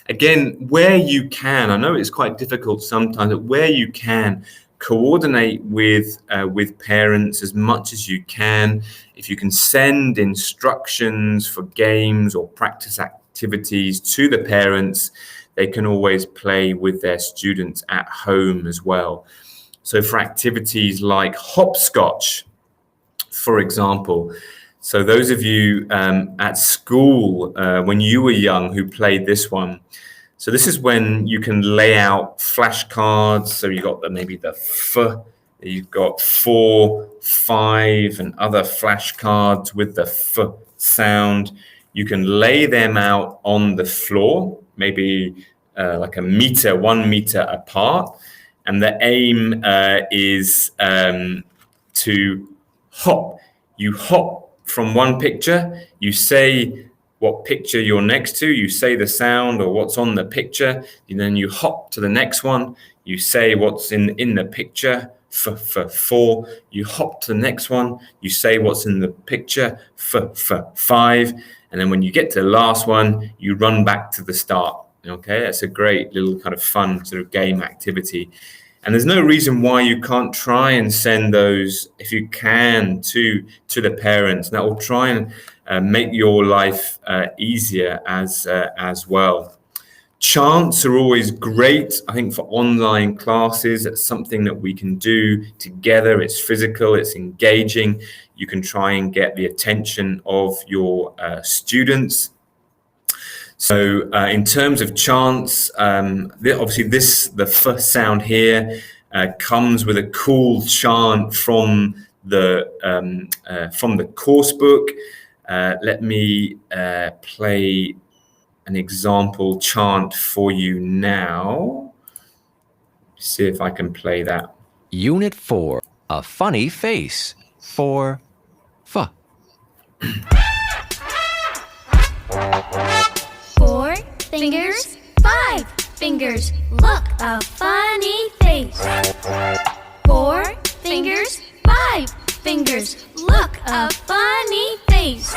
Again, where you can, I know it's quite difficult sometimes, but where you can, coordinate with parents as much as you can. If you can send instructions for games or practice activities to the parents, they can always play with their students at home as well. So for activities like hopscotch, for example, so those of you at school when you were young who played this one, so this is when you can lay out flashcards. So you got maybe the F, you've got 4, 5, and other flashcards with the F sound. You can lay them out on the floor, maybe like 1 meter apart. And the aim is to hop. You hop from one picture, you say what picture you're next to, you say the sound or what's on the picture, and then you hop to the next one, you say what's in the picture, for 4, you hop to the next one, you say what's in the picture, for 5, and then when you get to the last one, you run back to the start. Okay, that's a great little kind of fun sort of game activity. And there's no reason why you can't try and send those, if you can, to the parents. That will try and make your life easier as well. Chants are always great, I think, for online classes. It's something that we can do together. It's physical, it's engaging. You can try and get the attention of your students. So in terms of chants, obviously the first sound here comes with a cool chant from the course book. Let me play an example chant for you now. See if I can play that. Unit 4, a funny face. 4, F. 4 fingers, 5 fingers, look, a funny face. 4 fingers, 5 fingers, look, a funny face.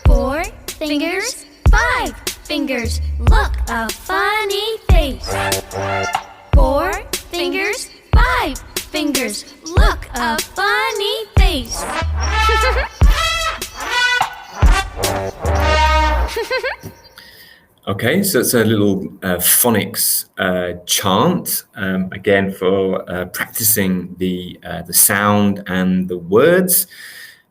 4 fingers, 5 fingers, look, a funny face. 4 fingers, 5 fingers, look, a funny face. Okay, so it's a little phonics chant, again for practicing the sound and the words.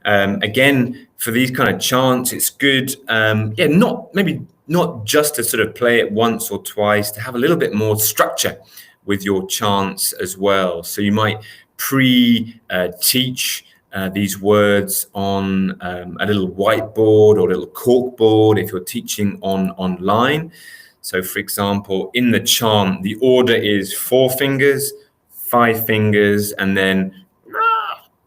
Again, for these kind of chants, it's good, not just to sort of play it once or twice, to have a little bit more structure with your chants as well. So you might pre-teach these words on a little whiteboard or a little corkboard if you're teaching online. So for example, in the chant, the order is 4 fingers, 5 fingers, and then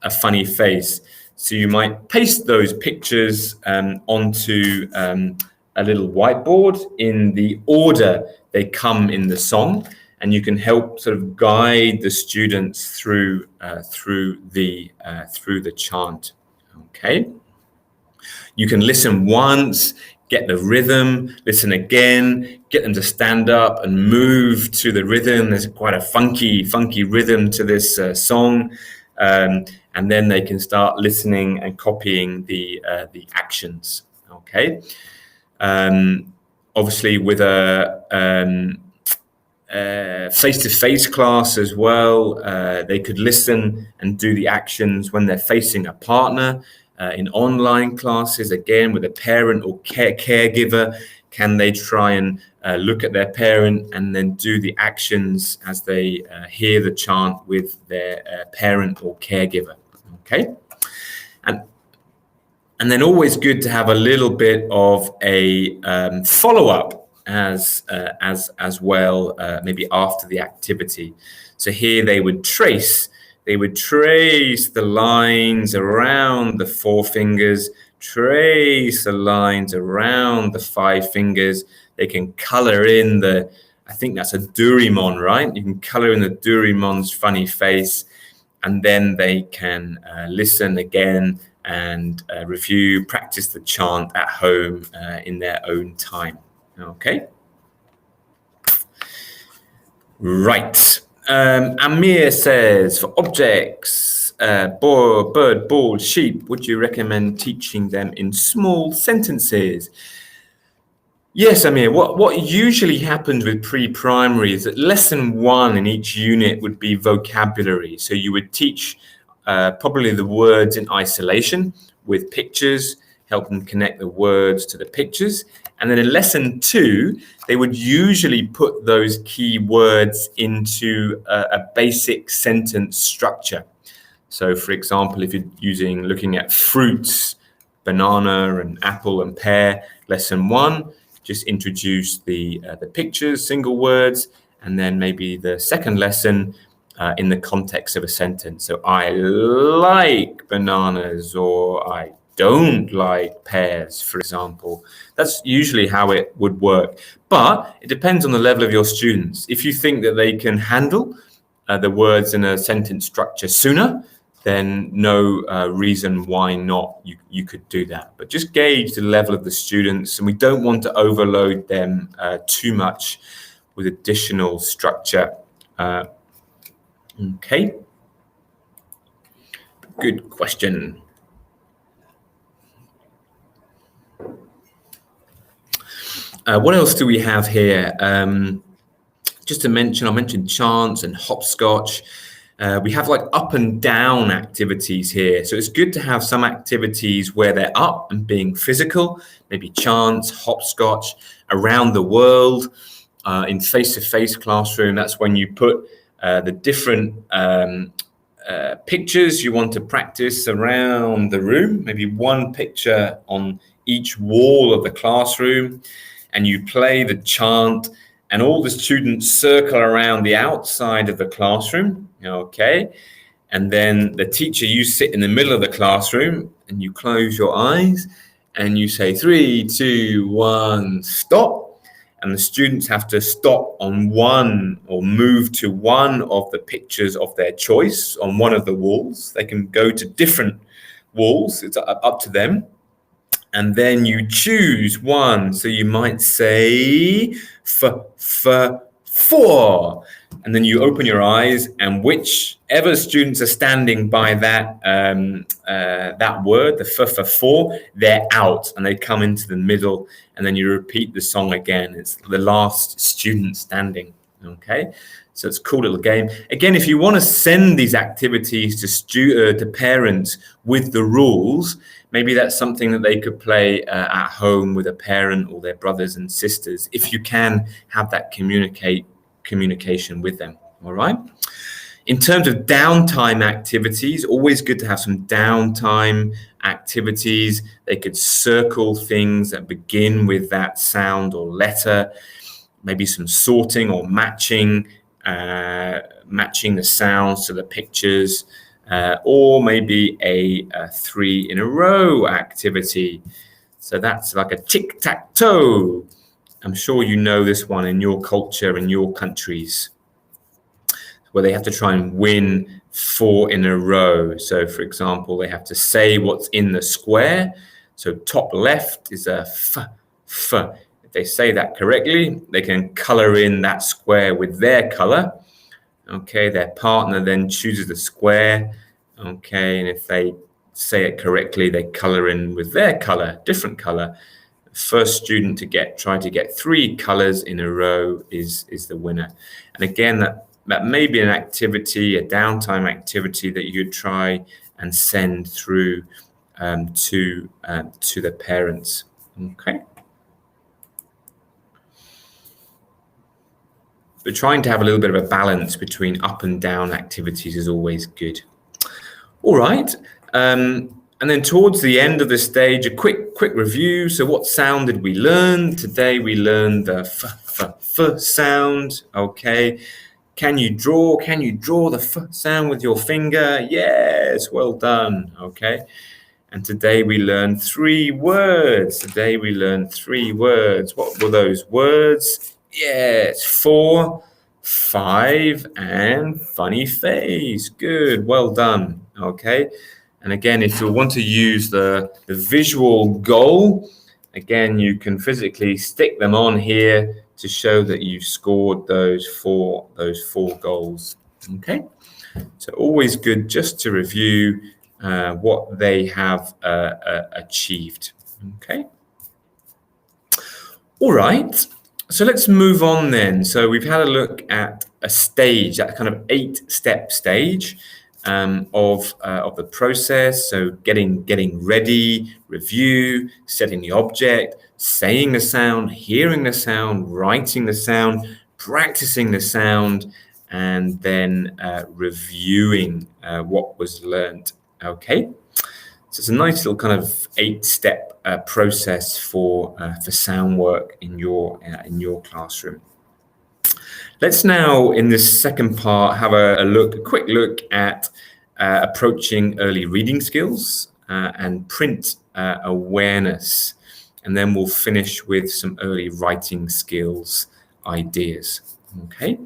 a funny face. So you might paste those pictures onto a little whiteboard in the order they come in the song, and you can help sort of guide the students through the chant. Okay. You can listen once, get the rhythm, listen again, get them to stand up and move to the rhythm. There's quite a funky rhythm to this song. And then they can start listening and copying the actions. Okay. Obviously, with a face-to-face class as well, they could listen and do the actions when they're facing a partner. In online classes, again, with a parent or caregiver, can they try and look at their parent and then do the actions as they hear the chant with their parent or caregiver? Okay, and then always good to have a little bit of a follow-up as well, maybe after the activity. So here they would trace the lines around the 4 fingers, trace the lines around the 5 fingers. They can color in I think that's a Durimon, right? You can color in the Durimon's funny face, and then they can listen again and review, practice the chant at home in their own time. Okay. Right. Amir says, for objects, bird, ball, sheep, would you recommend teaching them in small sentences? Yes, Amir. What usually happens with pre-primary is that lesson 1 in each unit would be vocabulary. So you would teach probably the words in isolation with pictures, help them connect the words to the pictures. And then in lesson 2, they would usually put those key words into a basic sentence structure. So for example, if you're looking at fruits, banana and apple and pear, lesson 1, just introduce the pictures, single words, and then maybe the second lesson in the context of a sentence. So I like bananas, or I don't like pears, for example. That's usually how it would work. But it depends on the level of your students. If you think that they can handle the words in a sentence structure sooner, then no reason why not you could do that. But just gauge the level of the students, and we don't want to overload them too much with additional structure. Okay. Good question. What else do we have here? Just to mention, I mentioned chants and hopscotch. We have like up and down activities here. So it's good to have some activities where they're up and being physical, maybe chants, hopscotch, around the world. In face-to-face classroom, that's when you put the different pictures you want to practice around the room, maybe one picture on each wall of the classroom, and you play the chant, and all the students circle around the outside of the classroom, okay? And then the teacher, you sit in the middle of the classroom and you close your eyes and you say 3, 2, 1, stop. And the students have to stop on one or move to one of the pictures of their choice on one of the walls. They can go to different walls, it's up to them. And then you choose one. So you might say 4. And then you open your eyes, and whichever students are standing by that word, the 4, they're out and they come into the middle, and then you repeat the song again. It's the last student standing. Okay, so it's a cool little game. Again, if you want to send these activities to parents with the rules, maybe that's something that they could play at home with a parent or their brothers and sisters, if you can have that communication with them. All right. In terms of downtime activities, always good to have some downtime activities. They could circle things that begin with that sound or letter, maybe some sorting or matching the sounds to the pictures, or maybe a 3 in a row activity. So that's like a tic-tac-toe. I'm sure you know this one in your culture, in your countries, where they have to try and win 4 in a row. So, for example, they have to say what's in the square. So top left is a f. If they say that correctly, they can color in that square with their color. Okay, their partner then chooses the square. Okay, and if they say it correctly, they color in with their color, different color. First student to try to get 3 colors in a row is the winner. And again, that may be an activity, a downtime activity that you could try and send through to the parents. Okay. But trying to have a little bit of a balance between up and down activities is always good. All right. And then towards the end of the stage, a quick review. So what sound did we learn? Today we learned the f sound. Okay. Can you draw the f sound with your finger? Yes, well done. Okay. And today we learned 3 words. What were those words? Yes, 4, 5, and funny face. Good, well done. Okay. And again, if you want to use the visual goal, again, you can physically stick them on here to show that you've scored those four goals. Okay. So always good just to review what they have achieved. Okay. All right. So let's move on then. So we've had a look at a stage, that kind of 8-step stage of the process. So getting ready, review, setting the object, saying the sound, hearing the sound, writing the sound, practicing the sound, and then reviewing what was learned. Okay. So it's a nice little kind of 8-step process for sound work in your classroom. Let's now, in this second part, have a quick look at approaching early reading skills and print awareness, and then we'll finish with some early writing skills ideas. Okay.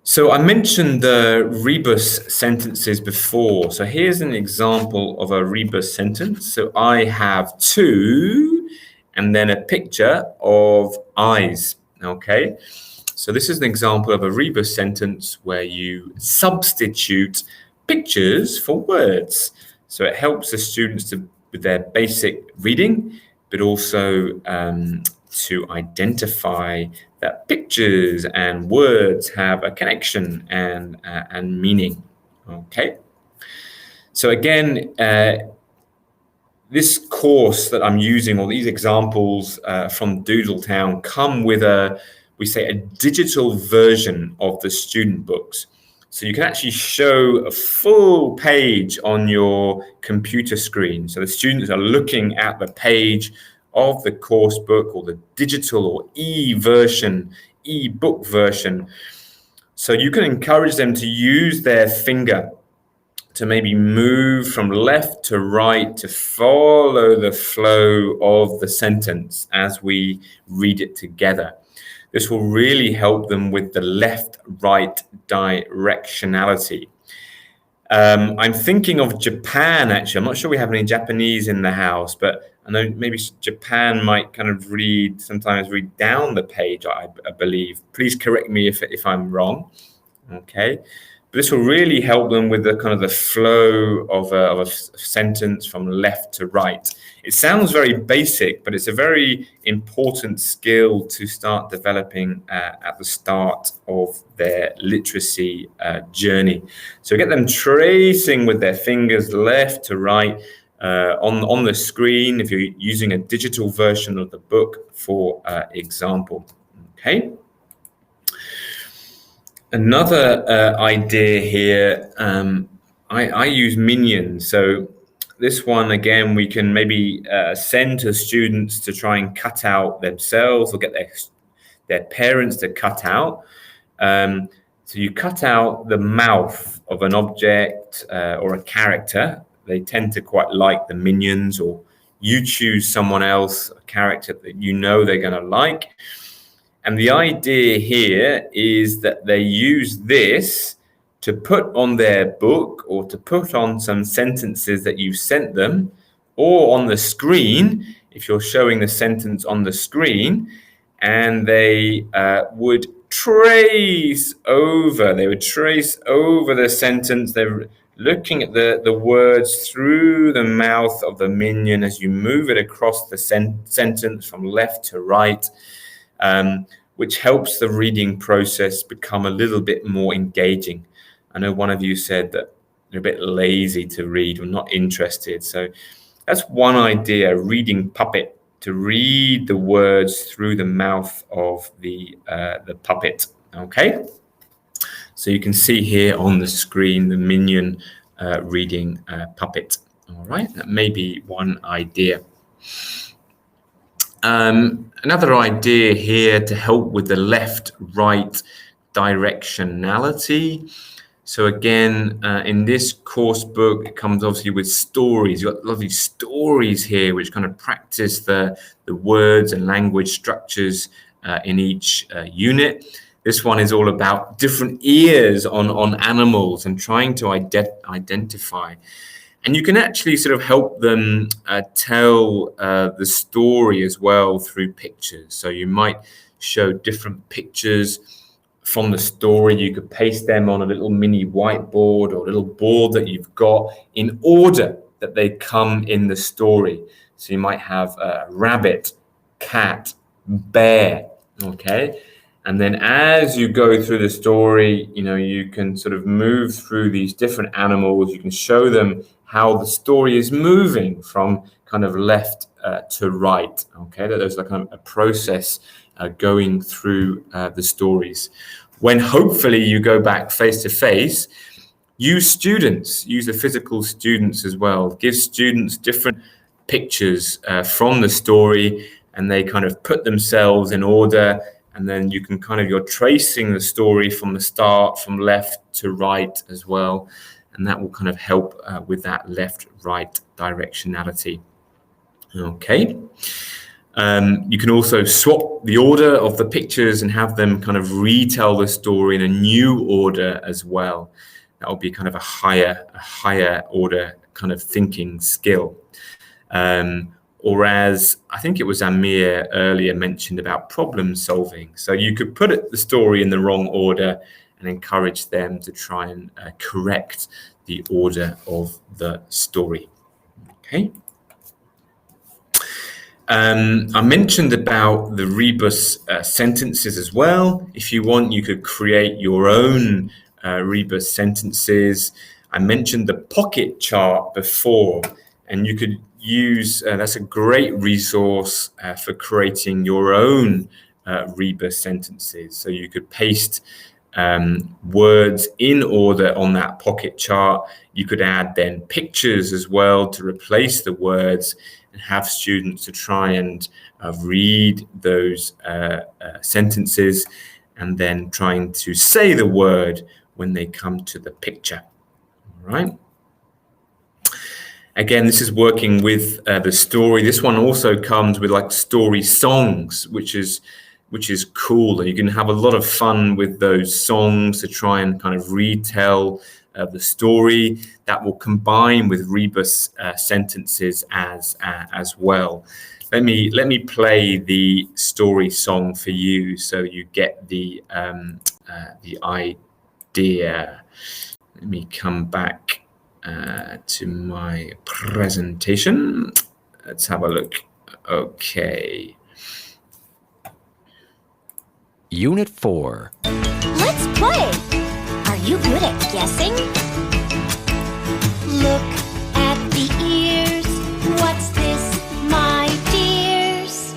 So I mentioned the rebus sentences before. So here's an example of a rebus sentence. So I have 2, and then a picture of eyes. Okay. So this is an example of a rebus sentence where you substitute pictures for words. So it helps the students with their basic reading, but also to identify that pictures and words have a connection and meaning. Okay. So again, this course that I'm using, or these examples from Doodletown, come with a digital version of the student books. So you can actually show a full page on your computer screen. So the students are looking at the page of the course book, or the digital or e-book version. So you can encourage them to use their finger to maybe move from left to right to follow the flow of the sentence as we read it together. This will really help them with the left-right directionality. I'm thinking of Japan, actually. I'm not sure we have any Japanese in the house, but I know maybe Japan might kind of sometimes read down the page, I believe. Please correct me if I'm wrong. Okay. But this will really help them with the kind of the flow of a sentence from left to right. It sounds very basic, but it's a very important skill to start developing at the start of their literacy journey. So get them tracing with their fingers left to right on the screen if you're using a digital version of the book, for example. Okay. Another idea here, I use minions. So this one, again, we can maybe send to students to try and cut out themselves or get their parents to cut out. So you cut out the mouth of an object or a character. They tend to quite like the minions, or you choose someone else, a character that you know they're going to like. And the idea here is that they use this to put on their book or to put on some sentences that you've sent them, or on the screen, if you're showing the sentence on the screen, and they would trace over the sentence. They're looking at the words through the mouth of the minion as you move it across the sentence from left to right. Which helps the reading process become a little bit more engaging. I know one of you said that you're a bit lazy to read or not interested. So that's one idea, reading puppet, to read the words through the mouth of the puppet. Okay? So you can see here on the screen the minion reading puppet. All right? That may be one idea. Another idea here to help with the left-right directionality. So again, in this course book, it comes obviously with stories. You've got lovely stories here, which kind of practice the words and language structures in each unit. This one is all about different ears on animals and trying to identify. And you can actually sort of help them tell the story as well through pictures. So you might show different pictures from the story. You could paste them on a little mini whiteboard or a little board that you've got in order that they come in the story. So you might have a rabbit, cat, bear, okay? And then as you go through the story, you can sort of move through these different animals. You can show them how the story is moving from kind of left to right. Okay, there's like a process going through the stories. When hopefully you go back face to face, use the physical students as well. Give students different pictures from the story, and they kind of put themselves in order. And then you can you're tracing the story from the start, from left to right as well. And that will kind of help with that left-right directionality. Okay. You can also swap the order of the pictures and have them kind of retell the story in a new order as well. That will be kind of a higher order kind of thinking skill. Or as I think it was Amir earlier mentioned about problem solving. So you could put the story in the wrong order and encourage them to try and correct the order of the story. Okay. I mentioned about the rebus sentences as well. If you want, you could create your own rebus sentences. I mentioned the pocket chart before, and you could use that's a great resource for creating your own rebus sentences. So you could paste words in order on that pocket chart. You could add then pictures as well to replace the words and have students to try and read those sentences and then trying to say the word when they come to the picture. All right. Again, this is working with the story. This one also comes with like story songs, which is cool. And you can have a lot of fun with those songs to try and kind of retell the story. That will combine with rebus sentences as well. Let me play the story song for you so you get the idea. Let me come back to my presentation. Let's have a look. Okay. Unit 4. Let's play. Are you good at guessing? Look at the ears. What's this, my dears?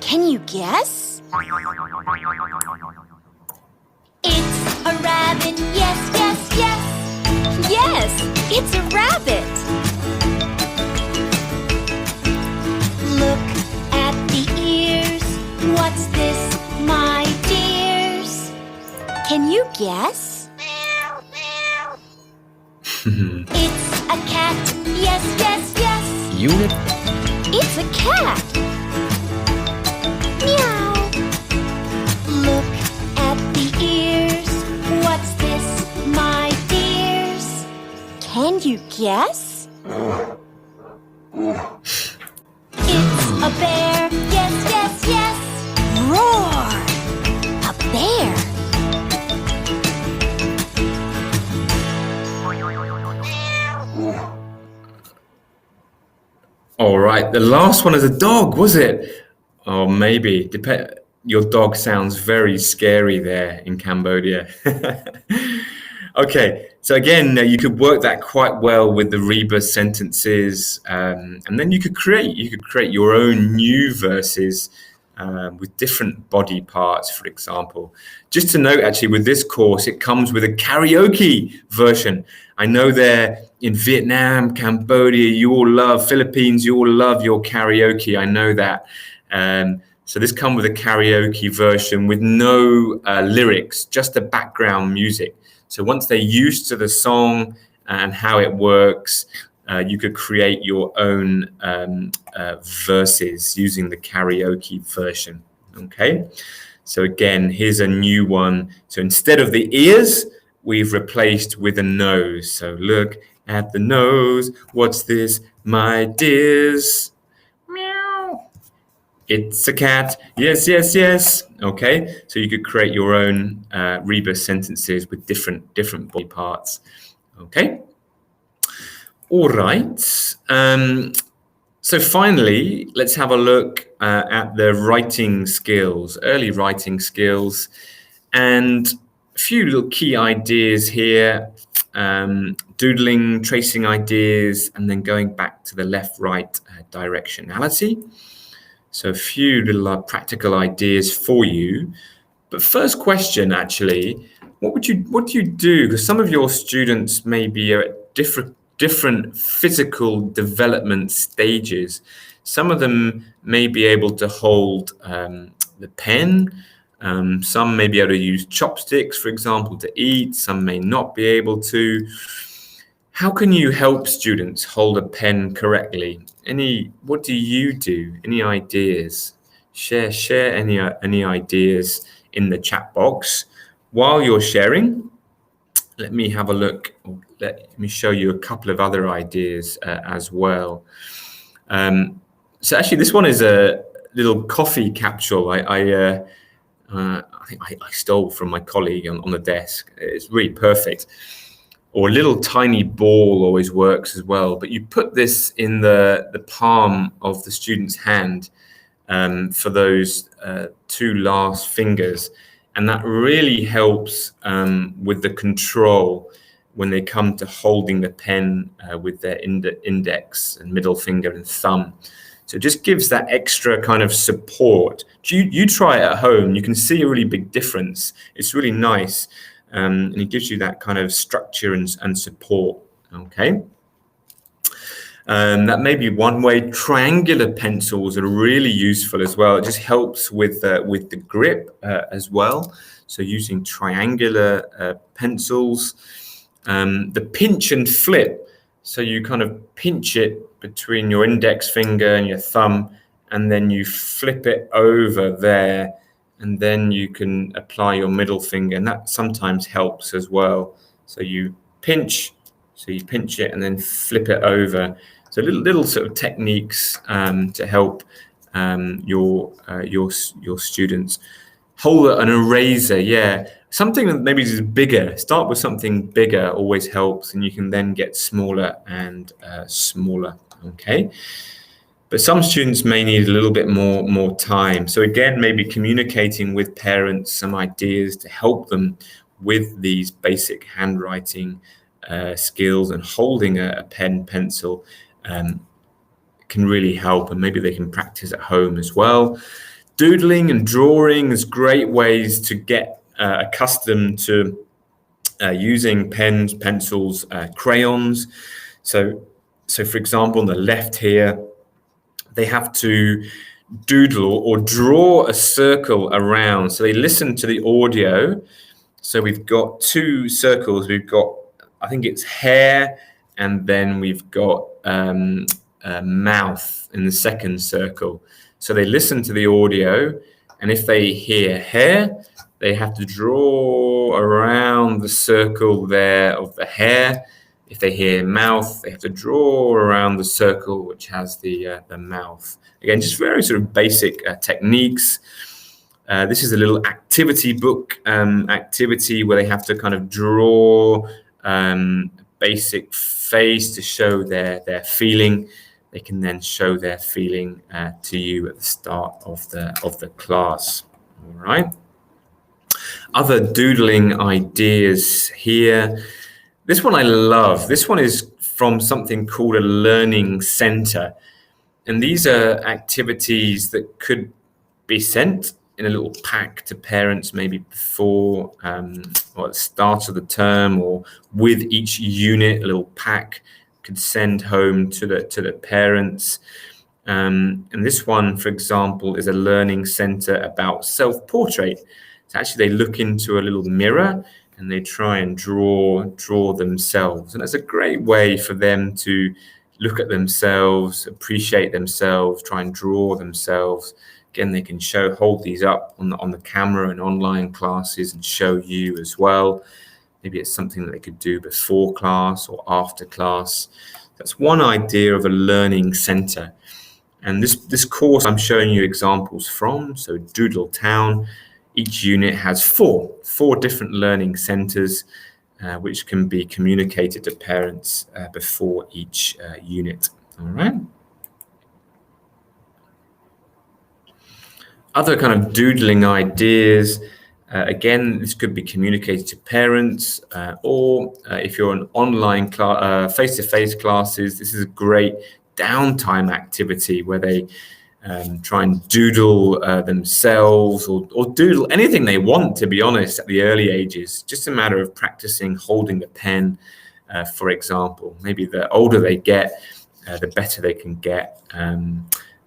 Can you guess? It's a rabbit. Yes, yes, yes. Yes, it's a rabbit. Look at the ears. What's this, my dears? Can you guess? It's a cat. Yes, yes, yes. Unit It's a cat. Meow. Look at the ears. What's this, my dears? Can you guess? It's a bear. Yes, yes, yes. Roar. A bear. All right, the last one is a dog, was it? Or maybe. Your dog sounds very scary there in Cambodia. Okay, so again, you could work that quite well with the rebus sentences, and then you could create your own new verses with different body parts, for example. Just to note, actually, with this course, it comes with a karaoke version. I know there in Vietnam, Cambodia, Philippines, you all love your karaoke. I know that. So this comes with a karaoke version with no lyrics, just the background music. So once they're used to the song and how it works, you could create your own verses using the karaoke version. Okay. So again, here's a new one. So instead of the ears, we've replaced with a nose. So look at the nose. What's this, my dears? Meow. It's a cat. Yes, yes, yes. Okay. So you could create your own rebus sentences with different body parts. Okay. All right. So finally, let's have a look at the writing skills, early writing skills, and a few little key ideas here. Doodling, tracing ideas, and then going back to the left-right directionality. So a few little practical ideas for you. But first question, actually, what do you do? Because some of your students may be at different physical development stages. Some of them may be able to hold the pen. Some may be able to use chopsticks, for example, to eat. Some may not be able to. How can you help students hold a pen correctly? What do you do? Any ideas? Share any ideas in the chat box. While you're sharing, let me have a look. Let me show you a couple of other ideas as well. So actually, this one is a little coffee capsule. I think I stole from my colleague on the desk. It's really perfect. Or a little tiny ball always works as well. But you put this in the palm of the student's hand for those two last fingers. And that really helps with the control when they come to holding the pen with their index and middle finger and thumb. So it just gives that extra kind of support. You try it at home. You can see a really big difference. It's really nice. And it gives you that kind of structure and support. Okay. That may be one way. Triangular pencils are really useful as well. It just helps with the grip as well. So using triangular pencils. The pinch and flip. So you kind of pinch it between your index finger and your thumb, and then you flip it over there, and then you can apply your middle finger, and that sometimes helps as well. So you pinch it and then flip it over. So little sort of techniques to help your students. Hold an eraser, yeah. Something that maybe is bigger. Start with something bigger always helps, and you can then get smaller and smaller. Okay. But some students may need a little bit more time. So again, maybe communicating with parents some ideas to help them with these basic handwriting skills, and holding a pen, pencil can really help, and maybe they can practice at home as well. Doodling and drawing is great ways to get accustomed to using pens, pencils, crayons. So for example, on the left here, they have to doodle or draw a circle around. So they listen to the audio. So we've got two circles. We've got, I think it's hair, and then we've got mouth in the second circle. So they listen to the audio, and if they hear hair, they have to draw around the circle there of the hair. If they hear mouth, they have to draw around the circle which has the mouth. Again, just very sort of basic techniques. This is a little activity book, activity where they have to kind of draw basic face to show their feeling. They can then show their feeling to you at the start of the class. All right. Other doodling ideas here. This one I love. This one is from something called a learning center. And these are activities that could be sent in a little pack to parents, maybe before or at the start of the term, or with each unit, a little pack could send home to the parents. And this one, for example, is a learning center about self-portrait. So actually they look into a little mirror and they try and draw themselves. And that's a great way for them to look at themselves, appreciate themselves, try and draw themselves. Again, they can hold these up on the camera in online classes and show you as well. Maybe it's something that they could do before class or after class. That's one idea of a learning center. And this course I'm showing you examples from, so Doodle Town, each unit has four different learning centers which can be communicated to parents before each unit. All right. Other kind of doodling ideas. Again, this could be communicated to parents, or if you're an online face-to-face classes, this is a great downtime activity where they try and doodle themselves or doodle anything they want, to be honest, at the early ages. Just a matter of practicing holding the pen, for example. Maybe the older they get, the better they can get.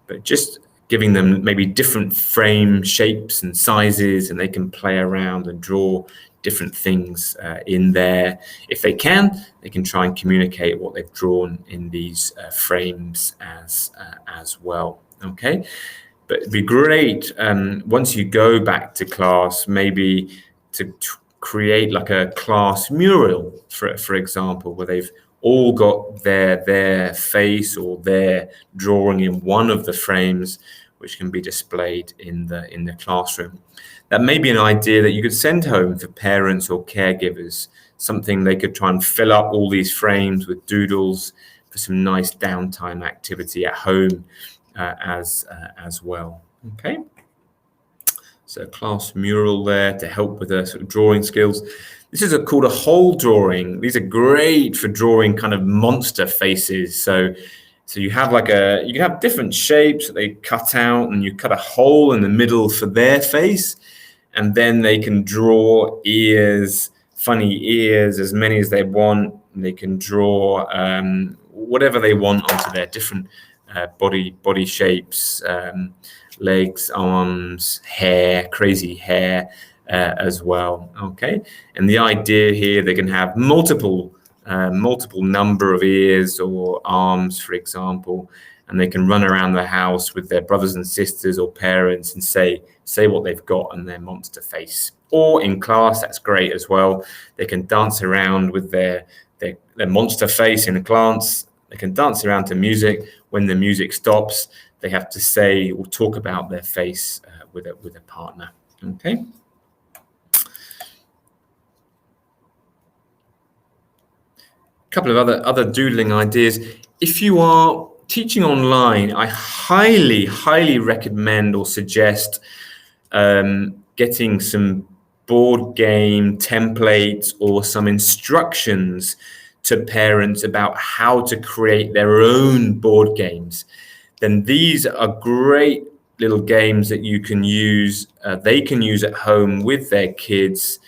But just giving them maybe different frame shapes and sizes, and they can play around and draw different things in there. If they can try and communicate what they've drawn in these frames as well. Okay, but it'd be great once you go back to class, maybe to create like a class mural, for example, where they've all got their face or their drawing in one of the frames, which can be displayed in the classroom. That may be an idea that you could send home for parents or caregivers, something they could try and fill up all these frames with doodles for some nice downtime activity at home as well. Okay, so class mural there to help with the sort of drawing skills. This is called a hole drawing. These are great for drawing kind of monster faces. So you have you can have different shapes that they cut out, and you cut a hole in the middle for their face, and then they can draw ears, funny ears, as many as they want. And they can draw whatever they want onto their different body shapes, legs, arms, hair, crazy hair as well. Okay, and the idea here, they can have multiple number of ears or arms, for example, and they can run around the house with their brothers and sisters or parents and say what they've got on their monster face. Or in class, that's great as well. They can dance around with their monster face in the class. They can dance around to music. When the music stops, they have to say or talk about their face with a partner. Okay. Couple of other doodling ideas. If you are teaching online, I highly recommend or suggest getting some board game templates or some instructions to parents about how to create their own board games. Then these are great little games that you can use, they can use at home with their kids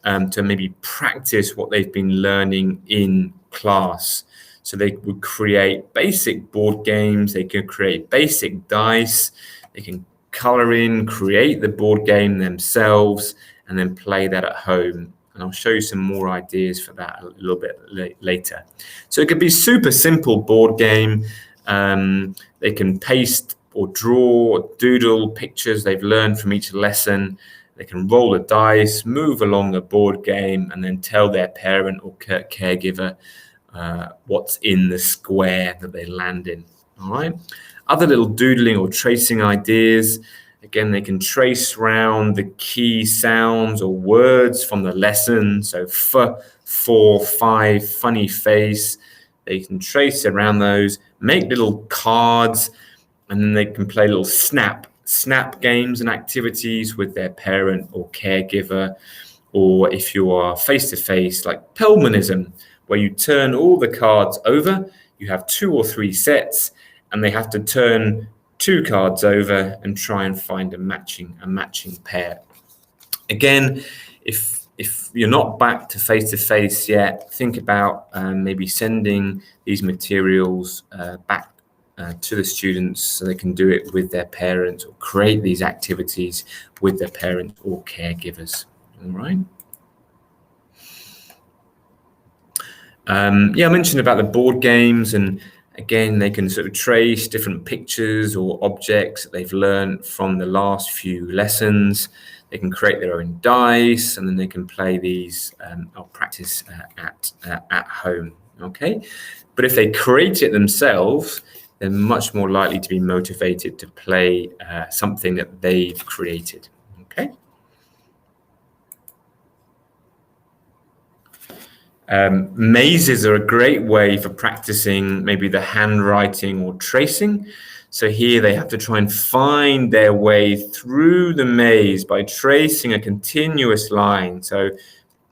to maybe practice what they've been learning in class. So they would create basic board games, they can create basic dice, they can color in, create the board game themselves, and then play that at home. And I'll show you some more ideas for that a little bit later. So it could be super simple board game. They can paste or draw or doodle pictures they've learned from each lesson. They can roll a dice, move along the board game, and then tell their parent or caregiver what's in the square that they land in. All right. Other little doodling or tracing ideas. Again, they can trace round the key sounds or words from the lesson. So f, for, 5, funny face. They can trace around those, make little cards, and then they can play little snap games and activities with their parent or caregiver. Or if you are face-to-face, like Pelmanism, where you turn all the cards over, you have 2 or 3 sets, and they have to turn 2 cards over and try and find a matching pair. Again, if you're not back to face-to-face yet, think about maybe sending these materials back to the students so they can do it with their parents or create these activities with their parents or caregivers. All right. I mentioned about the board games, and again, they can sort of trace different pictures or objects that they've learned from the last few lessons. They can create their own dice, and then they can play these or practice at home. Okay, but if they create it themselves, they're much more likely to be motivated to play something that they've created. Okay. Mazes are a great way for practicing maybe the handwriting or tracing. So here they have to try and find their way through the maze by tracing a continuous line. So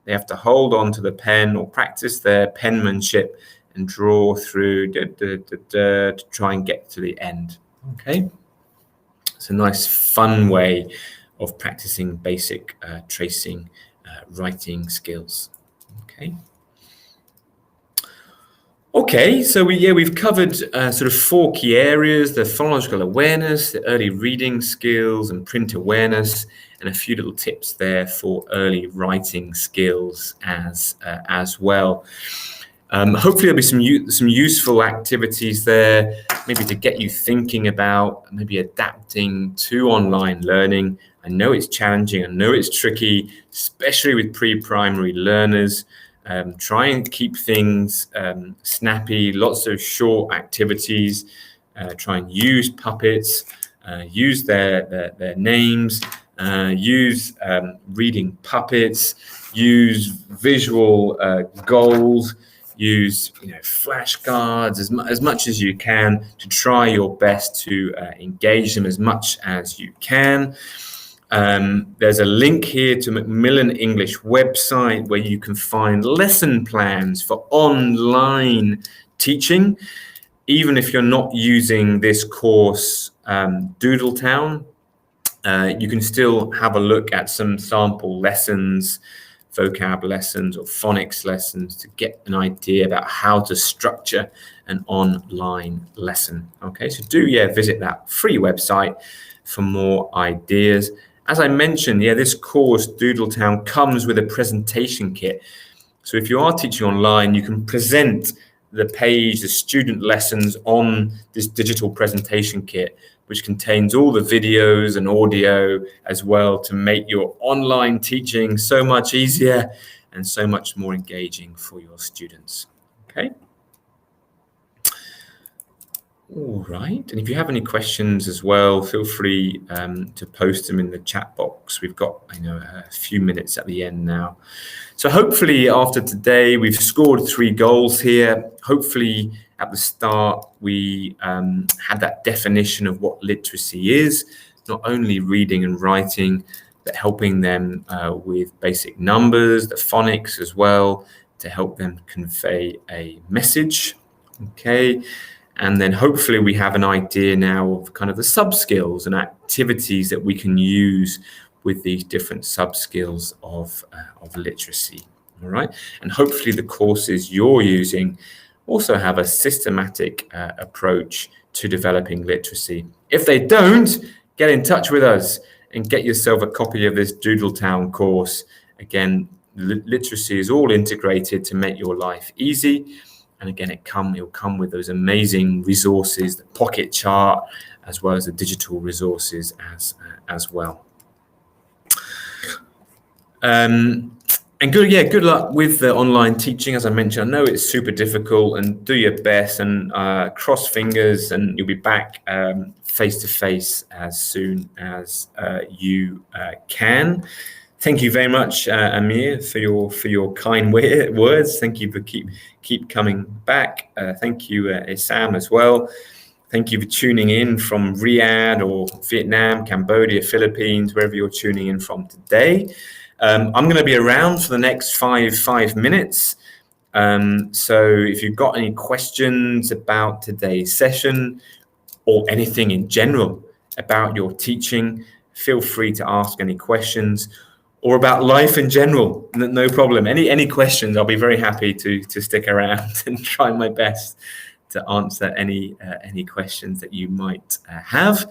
they have to hold on to the pen or practice their penmanship and draw through to try and get to the end. Okay, it's a nice fun way of practicing basic tracing writing skills. Okay, so we've covered sort of 4 key areas: the phonological awareness, the early reading skills, and print awareness, and a few little tips there for early writing skills as well. Hopefully there'll be some useful activities there, maybe to get you thinking about maybe adapting to online learning. I know it's challenging, I know it's tricky, especially with pre-primary learners. Try and keep things snappy, lots of short activities. Try and use puppets, use their names, use reading puppets, use visual goals, use flashcards as much as you can to try your best to engage them as much as you can. There's a link here to Macmillan English website where you can find lesson plans for online teaching. Even if you're not using this course, Doodletown, you can still have a look at some sample lessons, vocab lessons or phonics lessons to get an idea about how to structure an online lesson. Okay, so do visit that free website for more ideas. As I mentioned, this course, Doodletown, comes with a presentation kit. So if you are teaching online, you can present the page, the student lessons on this digital presentation kit, which contains all the videos and audio as well to make your online teaching so much easier and so much more engaging for your students. Okay. All right, and if you have any questions as well, feel free to post them in the chat box. We've got, a few minutes at the end now. So hopefully after today, we've scored 3 goals here. Hopefully at the start, we had that definition of what literacy is, not only reading and writing, but helping them with basic numbers, the phonics as well, to help them convey a message. Okay. And then hopefully we have an idea now of kind of the subskills and activities that we can use with these different sub-skills of literacy. All right, and hopefully the courses you're using also have a systematic approach to developing literacy. If they don't, get in touch with us and get yourself a copy of this Doodletown course. Again, literacy is all integrated to make your life easy. And again, it'll come with those amazing resources, the pocket chart, as well as the digital resources as well. And good luck with the online teaching. As I mentioned, I know it's super difficult, and do your best, and cross fingers, and you'll be back face to face as soon as you can. Thank you very much, Amir, for your kind words. Thank you for keep coming back. Thank you, Isam, as well. Thank you for tuning in from Riyadh or Vietnam, Cambodia, Philippines, wherever you're tuning in from today. I'm going to be around for the next five minutes. So if you've got any questions about today's session or anything in general about your teaching, feel free to ask any questions, or about life in general. No problem. Any questions, I'll be very happy to stick around and try my best to answer any questions that you might have.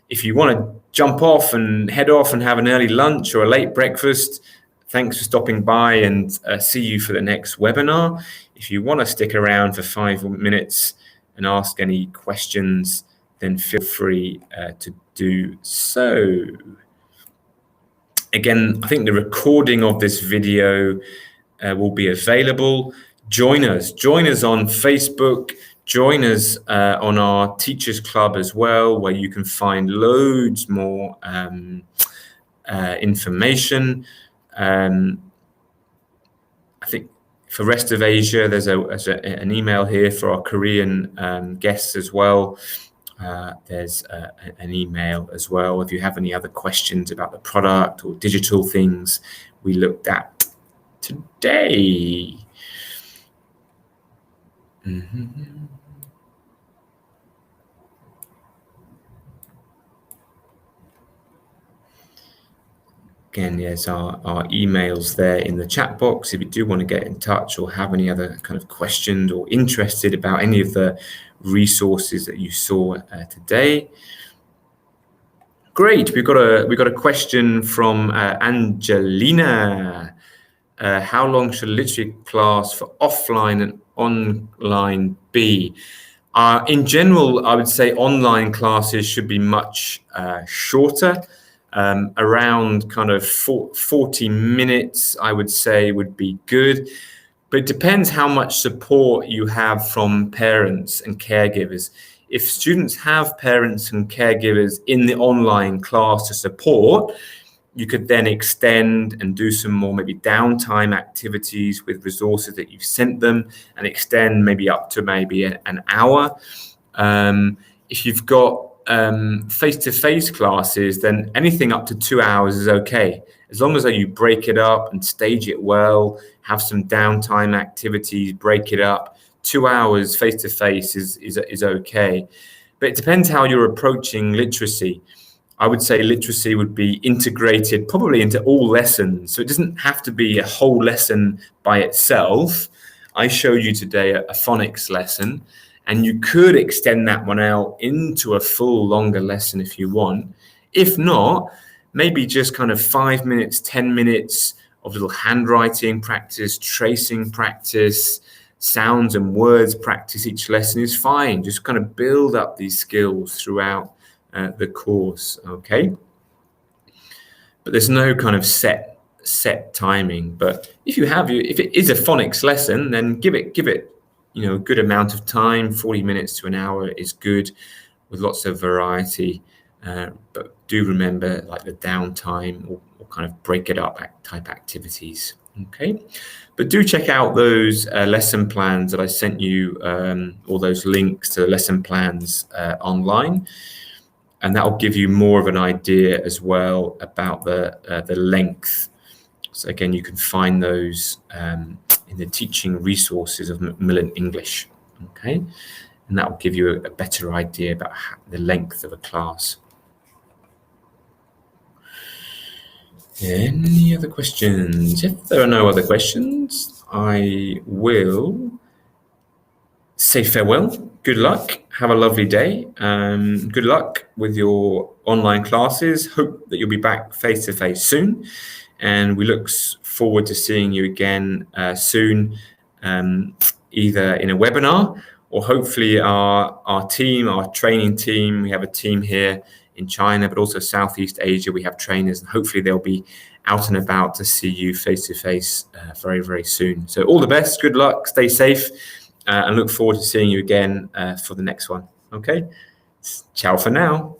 If you want to jump off and head off and have an early lunch or a late breakfast, thanks for stopping by, and see you for the next webinar. If you want to stick around for 5 minutes and ask any questions, then feel free to do so. Again, I think the recording of this video will be available. Join us on Facebook. Join us on our Teachers Club as well, where you can find loads more information. I think for rest of Asia, there's an email here for our Korean guests as well. There's an email as well if you have any other questions about the product or digital things we looked at today. Again, there's our emails there in the chat box if you do want to get in touch or have any other kind of questions or interested about any of the resources that you saw today. Great, we've got a question from Angelina. How long should a literacy class for offline and online be? In general, I would say online classes should be much shorter. Around kind of 40 minutes, I would say, would be good. But it depends how much support you have from parents and caregivers. If students have parents and caregivers in the online class to support, you could then extend and do some more maybe downtime activities with resources that you've sent them, and extend maybe up to maybe an hour. If you've got face-to-face classes, then anything up to 2 hours is okay, as long as you break it up and stage it well, have some downtime activities, break it up. 2 hours face-to-face is okay, but it depends how you're approaching literacy. I would say literacy would be integrated probably into all lessons, so it doesn't have to be a whole lesson by itself. I showed you today a phonics lesson, and you could extend that one out into a full longer lesson if you want. If not, maybe just kind of 5 minutes, 10 minutes of little handwriting practice, tracing practice, sounds and words practice each lesson is fine. Just kind of build up these skills throughout the course, okay? But there's no kind of set timing. But if it is a phonics lesson, then give it a good amount of time. 40 minutes to an hour is good, with lots of variety. But do remember, like, the downtime or kind of break it up type activities. Okay, but do check out those lesson plans that I sent you, or those links to the lesson plans online, and that will give you more of an idea as well about the length. So again, you can find those in the teaching resources of Macmillan English. Okay, and that will give you a better idea about the length of a class. Any other questions? If there are no other questions, I will say farewell. Good luck. Have a lovely day. Good luck with your online classes. Hope that you'll be back face to face soon. And we look forward to seeing you again soon, either in a webinar or hopefully our team, our training team. We have a team here in China, but also Southeast Asia. We have trainers, and hopefully they'll be out and about to see you face to face very, very soon. So all the best. Good luck. Stay safe. And look forward to seeing you again for the next one. Okay. Ciao for now.